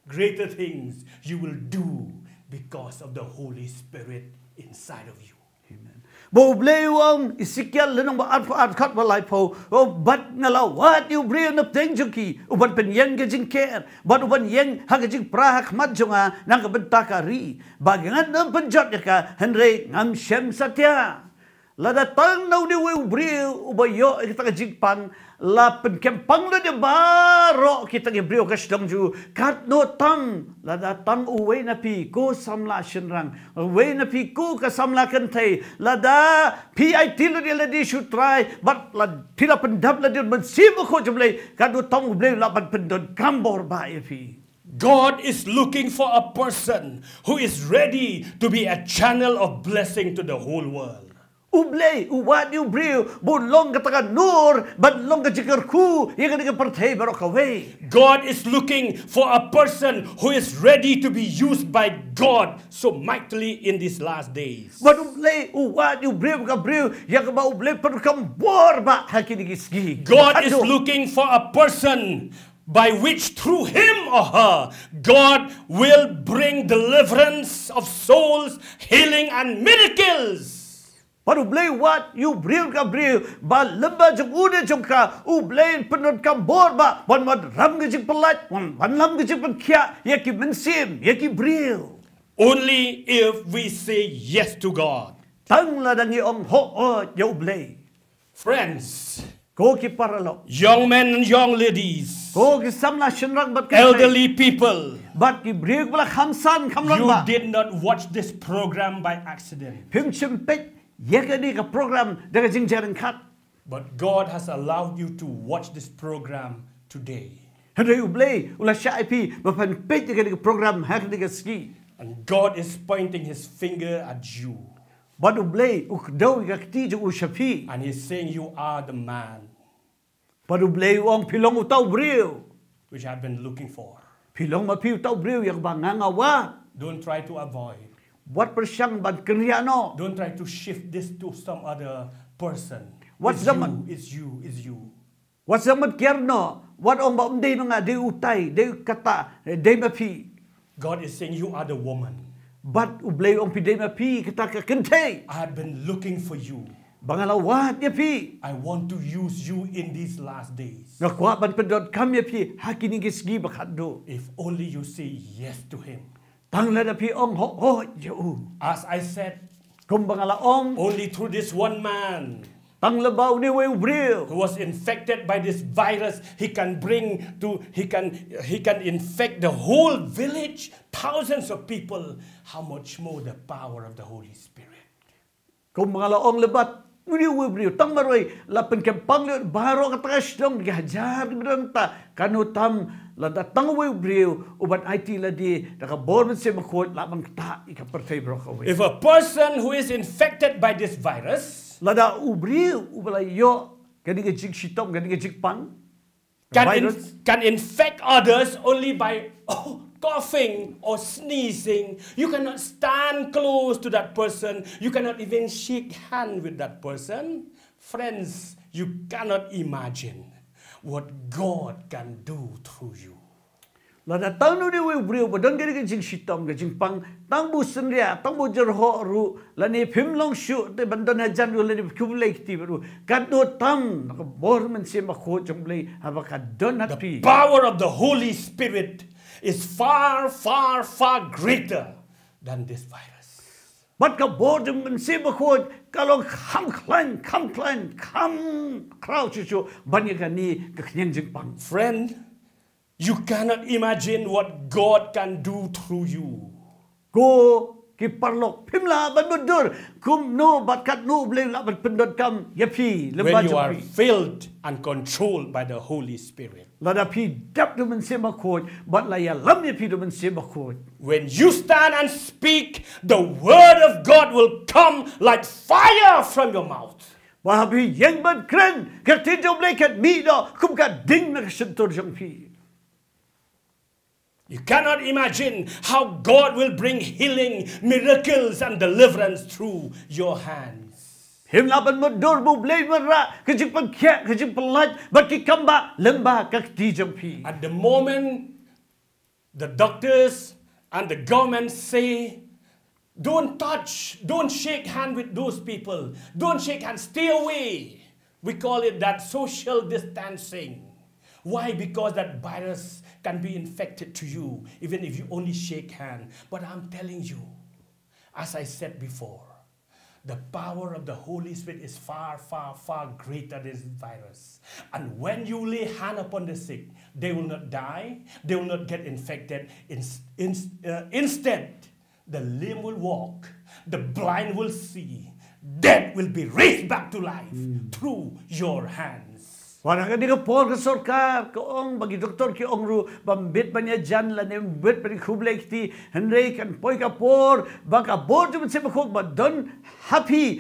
Greater things you will do because of the Holy Spirit inside of you. Amen. Bo blay wang Ezekiel lenong ba at kat balai po o bat ngala what you bring up thing juki uban pen yang ke jing care but uban yang ha ke jing prahak mat jonga nang ke bentakari bagangan nam penjat ka Henry ngam shem satya la datang nau ni we brio ubayo kita ke jing pang la pen kempang la de baro kita ke brio ka sedang ju kat no tang la datang uwe na pi ko samla shenrang uwe na pi ko ka samla kan thai la da PIT lo dia la di should try but la tila pendap la dia mensibo ko jemlei kat no tang uble la ban pendon kambor ba fi. God is looking for a person who is ready to be a channel of blessing to the whole world. Ublay, uwad you brio, bulong katakan nur, badlong ka jikarku, yang ka pertay baro kaway. God is looking for a person who is ready to be used by God so mightily in these last days. But ublay, uwad you brio ka brio, yang ka ba ublay perkam bor ba hakinigisgi. God is looking for a person by which through him or her, God will bring deliverance of souls, healing and miracles. Paru blay what you brio ka brio, ba leba jong ude jong ka, ublay penod kam bor ba, wan mad ram ka jing pelat, wan lam ka jing penkya, yaki mensim, yaki brio. Only if we say yes to God. Tang la dangi ong ho o ya ublay. Friends, Ko ki paralo. young men and young ladies, Ko ki samla shinrang bat ki elderly people, bat ki brieg bala khamsan khamrang you ba. did not watch this program by accident. Phim chimpet yekadi ka program daga jingjaran khat. But God has allowed you to watch this program today. Henry ublay ula syaipi bapan pet yekadi ka program hakdi ka ski. And God is pointing his finger at you. Bat ublay ukdaw ka kti ju ushapi. And he's saying, you are the man Bat ublay ong pilong utaw briu. which I've been looking for. Pilong mapiu utaw briu yak bangangawa. Don't try to avoid. Wat persyang ban kriano. Don't try to shift this to some other person. What's It's zaman? you, it's you, it's you. Wat zaman kierno. Wat ong ba umday nga de utay, de kata, de mapi. God is saying, you are the woman. Bat ublay ong pidey mapi kita ka kentay. I have been looking for you. Bangalawat ya pi. I want to use you in these last days. Ngakwa ban pedot kam ya pi hakini gisgi bakado. If only you say yes to him. Tangla na pi ong ho yo. As I said, Kum bangala ong only through this one man tangla baw ni we ubril. who was infected by this virus, he can infect the whole village, thousands of people. How much more the power of the Holy Spirit? Kum bangala ong lebat. Muni we ubril tang maroy lapen kempang le baro katakas dong gajar beranta kanutam lada tang we ubril ubat IT ladi daka born se makot laban kata ika pertay bro ka we. If a person who is infected by this virus Lada ubril ubalayo kani ka jig sitom kani ka jig pang can infect others only by coughing or sneezing. You cannot stand close to that person. You cannot even shake hand with that person. Friends, you cannot imagine what God can do through you. Lada tanu ni we ubril badon kani ka jig sitom ka jig pang tang bu senria tang bu jerho ru lani phimlong shu te bandon ha jan lani kubulai kti ru kadno tam ka bor men se makho jomblai habaka don The happy. power of the Holy Spirit is far, far, far greater than this virus. Bat ka boredom men se makho kalong kham crowd chu banya ka ni ka knyang jig pang. Friend, you cannot imagine what God can do through you. Go ki parlok phimla ban budur kum no bat kat no blai la ban pendot kam yapi When lemba you are japi. filled and controlled by the Holy Spirit. Lada pi dap du men se makho bat la ya lam yapi du men se makho. When you stand and speak, the word of God will come like fire from your mouth. Wah bi yang ban kren ka tin jom blai kat mi do kum ka ding na sentor jong pi. You cannot imagine how God will bring healing, miracles, and deliverance through your hands. Him la ban modur bu blai mara ka jing pan kya ka jing pelat bat ki kamba lemba ka ti jong pi. At the moment, the doctors and the government say, don't touch, don't shake hand with those people, don't shake hands, stay away. We call it that social distancing. Why? Because that virus can be infected to you, even if you only shake hand. But I'm telling you, as I said before, the power of the Holy Spirit is far, far, far greater than this virus. And when you lay hand upon the sick, they will not die, they will not get infected. Instead, the lame will walk, the blind will see, dead will be raised back to life through your hands. Wala ka di ka por ka sorkar ka ong bagi doktor ki ong ru bambit pa niya dyan la ni mbit pa ni kublay kiti Henry kan poy ka por baka bor juman se makog ba don happy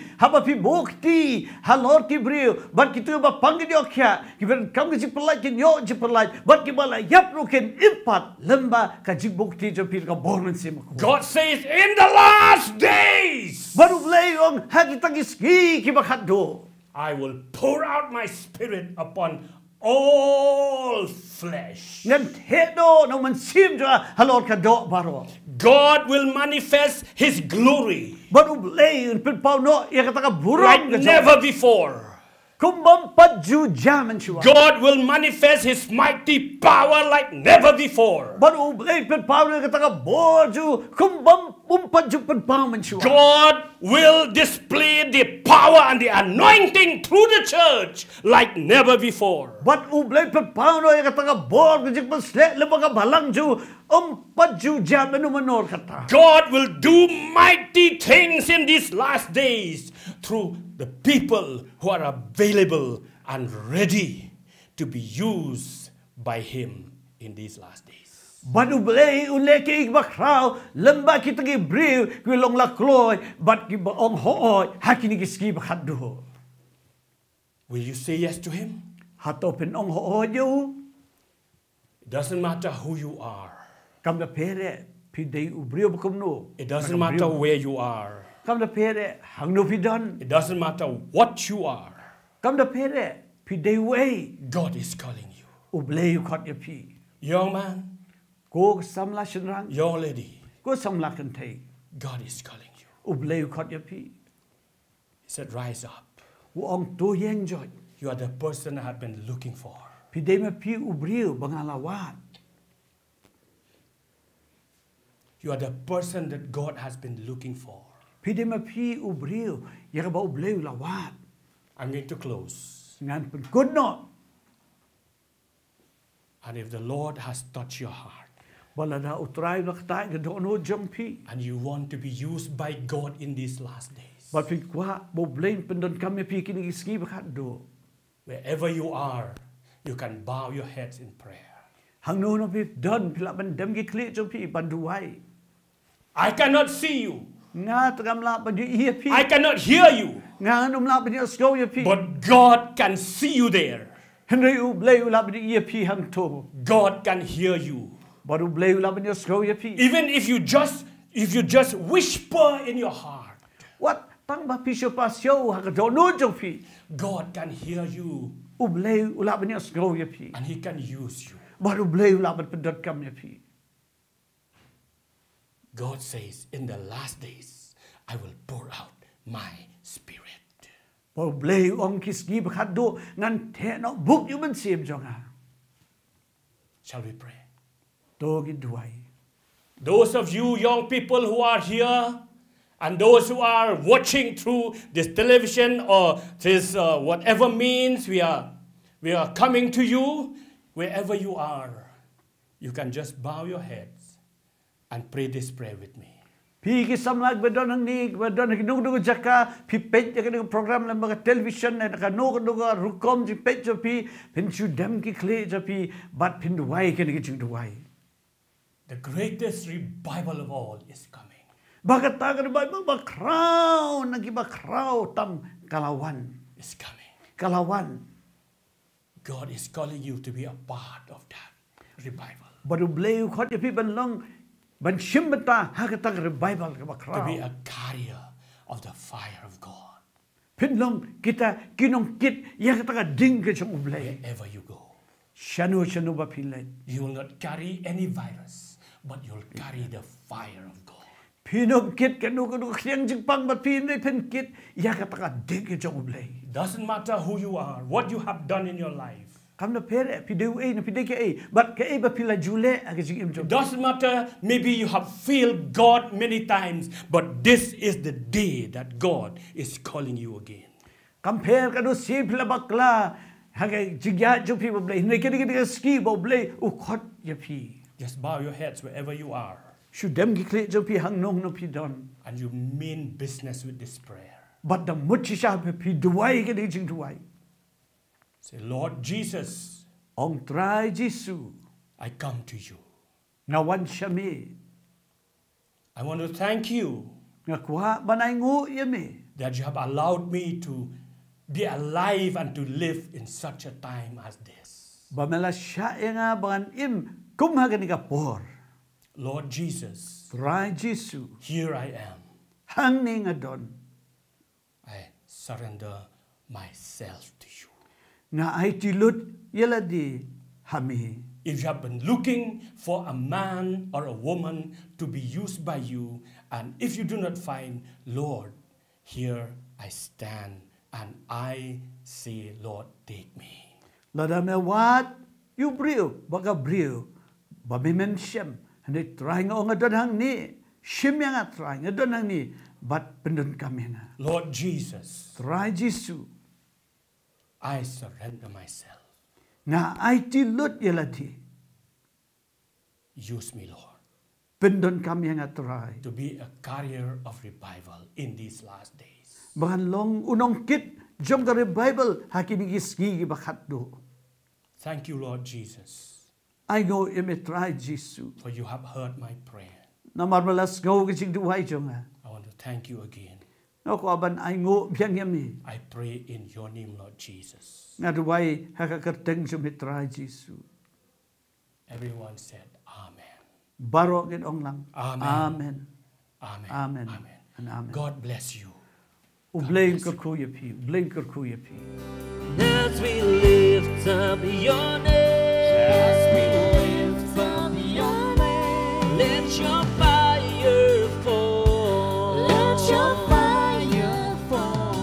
bukti halor ki brio bat kitu ba panggil yo kya kiben kam ki pelaj kin yo pelaj bat ki bala yap rukin impat lemba ka jig bukti jo pir ka bor men se makog God says, in the last days, baru blay ong hagi tagis ki bakat do. I will pour out my spirit upon all flesh. Ngan hedo no man sim jo halor ka do baro. God will manifest His glory Baru blay pin pau no ia kata ka burong like never before. Kumbang paju jaman siya. God will manifest His mighty power like never before. Baru ublay penpaw na kataga boju. Kumbang paju penpaw man siya. God will display the power and the anointing through the church like never before. Bat ublay penpaw na kataga bor kajik pasle lebaga balang ju. Paju jaman manor kata. God will do mighty things in these last days through the people who are available and ready to be used by Him in these last days. Badu blay uleke ikbakraw lamba kita gi briw kwilong lakloy bat ki baong hooy hakini giski bakaddo. Will you say yes to Him? Hatopin ong hooy yo It doesn't matter who you are. kam da pere pidei ubriw bakumno. It doesn't matter where you are. Kam da pere hangno pidon. It doesn't matter what you are. Kam da pere pidei way God is calling you. ublay khot ya pi. Young man, Ko samla shenrang young lady, ko samla kan thei God is calling you. ublay khot ya pi. He said, rise up. Wo ong to yeng joy. You are the person I have been looking for. Pidei ma pi ubriw bangalawat. You are the person that God has been looking for. Pidei ma pi ubriw ya ba ublay lawat. I'm going to close. Ngan pen good no. And if the Lord has touched your heart Bala na utray nakta ga do no jong pi. and you want to be used by God in these last days, Ba pi kwa bo blain pendon kami pi kini ski bakat do. wherever you are, you can bow your heads in prayer. Hang no no pi don pila ban dem gi kli jong pi ban duai. I cannot see you. Nga tagam la ban di iya pi. I cannot hear you. Nga num la ban di sko ya pi. But God can see you there. Henry ublay la ban di iya pi hang to. God can hear you. Ba ublay la ban di sko ya pi. Even if you just whisper in your heart, What tang ba pi syo pa syo ha ga do no jong pi. God can hear you Ublay la ban di sko ya pi. and He can use you. Ba ublay la ban pendon kam ya pi. God says, in the last days, I will pour out my spirit. Ba ublay ong kiski bakat do ngan the no buk yu ban sim jong ha. Shall we pray? To gi duai. Those of you young people who are here and those who are watching through this television or this whatever means we are coming to you, wherever you are, you can just bow your heads and pray this prayer with me. Pi ki samlag bedon ang ni bedon ki nung jaka pi pet ya ka program lang mga television na ka no rukom ji pet jo pi pin chu dem ki kle jo pi bat pin duai ki ni chung duai. The greatest revival of all is coming. Bagat ta ka ba crown nagi ba crown tam kalawan It's coming. kalawan. God is calling you to be a part of that revival. Baru bleu khot ya pi ban long ban shim bata ha ka ta revival ka ba To be crown. a carrier of the fire of God Pin long kita kinong kit ya ka ta ding ka chung ublay. wherever you go. Shanu ba pilay. You will not carry any virus, but you'll carry the fire of God. Pinom kit kanu kiyang jingpang ba pinay pen kit ya ka ta ding ka chung ublay. Doesn't matter who you are, what you have done in your life. Kam na pere pideu na pidei ke but ke ba pila jule aga jing im It jom. doesn't matter, maybe you have failed God many times, but this is the day that God is calling you again. Compare ka do si pila bakla haga jigya jo pi boble ne ke ke ski boble u khot ya pi. Just bow your heads wherever you are Shu dem gi kle jo pi hang nong no pi don. and you mean business with this prayer. But the muchi sha pi duai ke de jing duai. Say, Lord Jesus, Ong try Jisu I come to you. ngawan shami I want to thank you ngakwa banay ngu ya me. that you have allowed me to be alive and to live in such a time as this. Bamela sha nga ban im kum haga ni ka por. Lord Jesus, Try Jisu here I am. hang ni nga don. I surrender myself to you. Nga ay tilut yala di hami. If you have been looking for a man or a woman to be used by you, and if you do not find, Lord, here I stand and I say, Lord, take me. Lada me wat you brio baga brio ba mi mem shem and trying on a donang ni shim yang trying a donang ni but pendun kami na. Lord Jesus, Try Jisu I surrender myself. na ai ti lut yelati Use me, Lord, pendun kami yang try. to be a carrier of revival in these last days. Bahan long unong kit jom ka Bible hakini gisgi bakat do. Thank you, Lord Jesus, I go ime try Jisu. for you have heard my prayer. Na marmalas go kising duway jonga. I want to thank you again. No ko aban ay ngo biang yami. I pray in your name, Lord Jesus. Nga duway hakakarteng jom try Jisu. Everyone said, Amen. Baro gid ong lang. Amen. Amen. Amen. Amen. Amen. And amen. God bless you. Ublain kerkuya pi. Ublain kerkuya pi. As we lift up your name, as we lift up your name, let your fire fall, let your fire fall.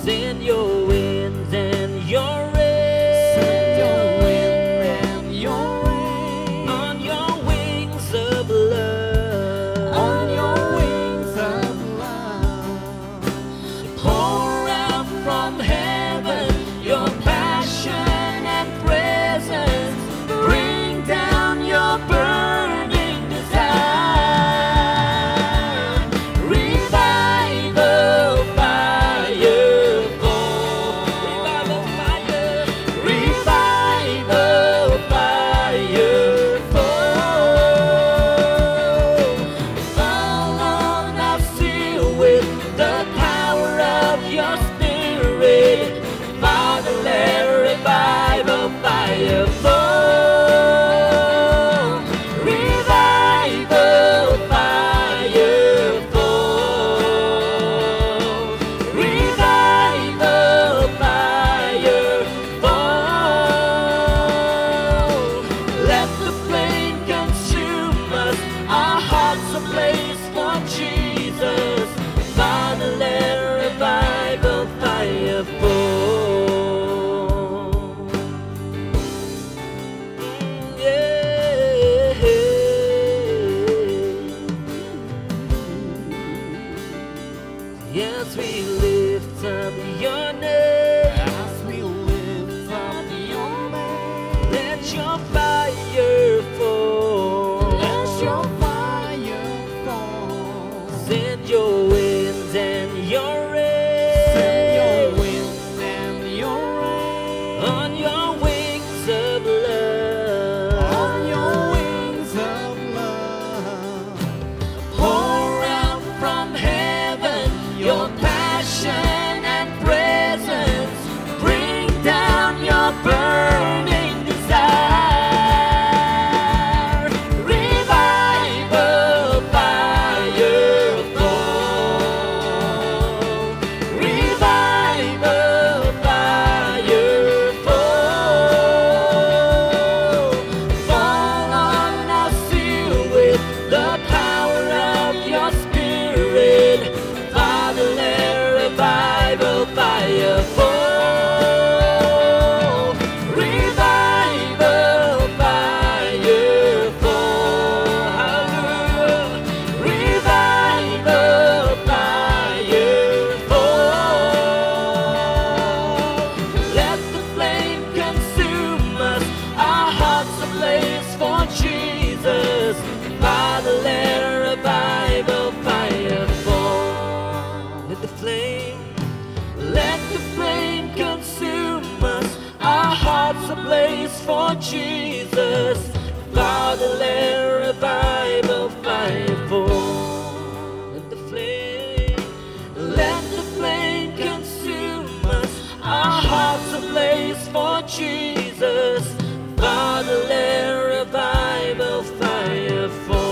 Send your winds and your rain, send your wind and your rain, on your wings of love, on your wings of love. Pour out from heaven your passion and presence, bring down your burning desire. Revival fire fall, revival fire, revival fire fall. Fall on us seal with the power of your spirit. Father, let revival fire fall. Revival fire fall. Revival fire fall. Let the flame consume us, our hearts ablaze for Jesus. Father, let revival fire fall. Yes, we lift up your name. As we lift up your name, let your fire fall. Let your fire fall. Send your winds and your rain. Send your winds and your rain. On your wings of love. On your wings of love. Pour out from heaven your passion and presence, bring down your burning desire. Revival fire fall. Revival fire fall. Fall on us, seal with the power of your spirit. Father, let revival fire fall. Revival fire fall. Hallelujah. Revival fire fall. Let the flame consume us, our hearts ablaze for Jesus. Father, let revival fire fall. Let the flame consume us, our hearts ablaze for Jesus. Father, let revival fire fall. Let the flame consume us, our hearts ablaze for Jesus. Father, let revival fire fall.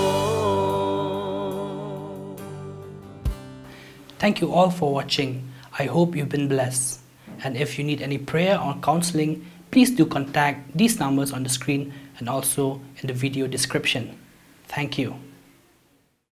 Thank you all for watching. I hope you've been blessed. And if you need any prayer or counseling, please do contact these numbers on the screen and also in the video description. Thank you.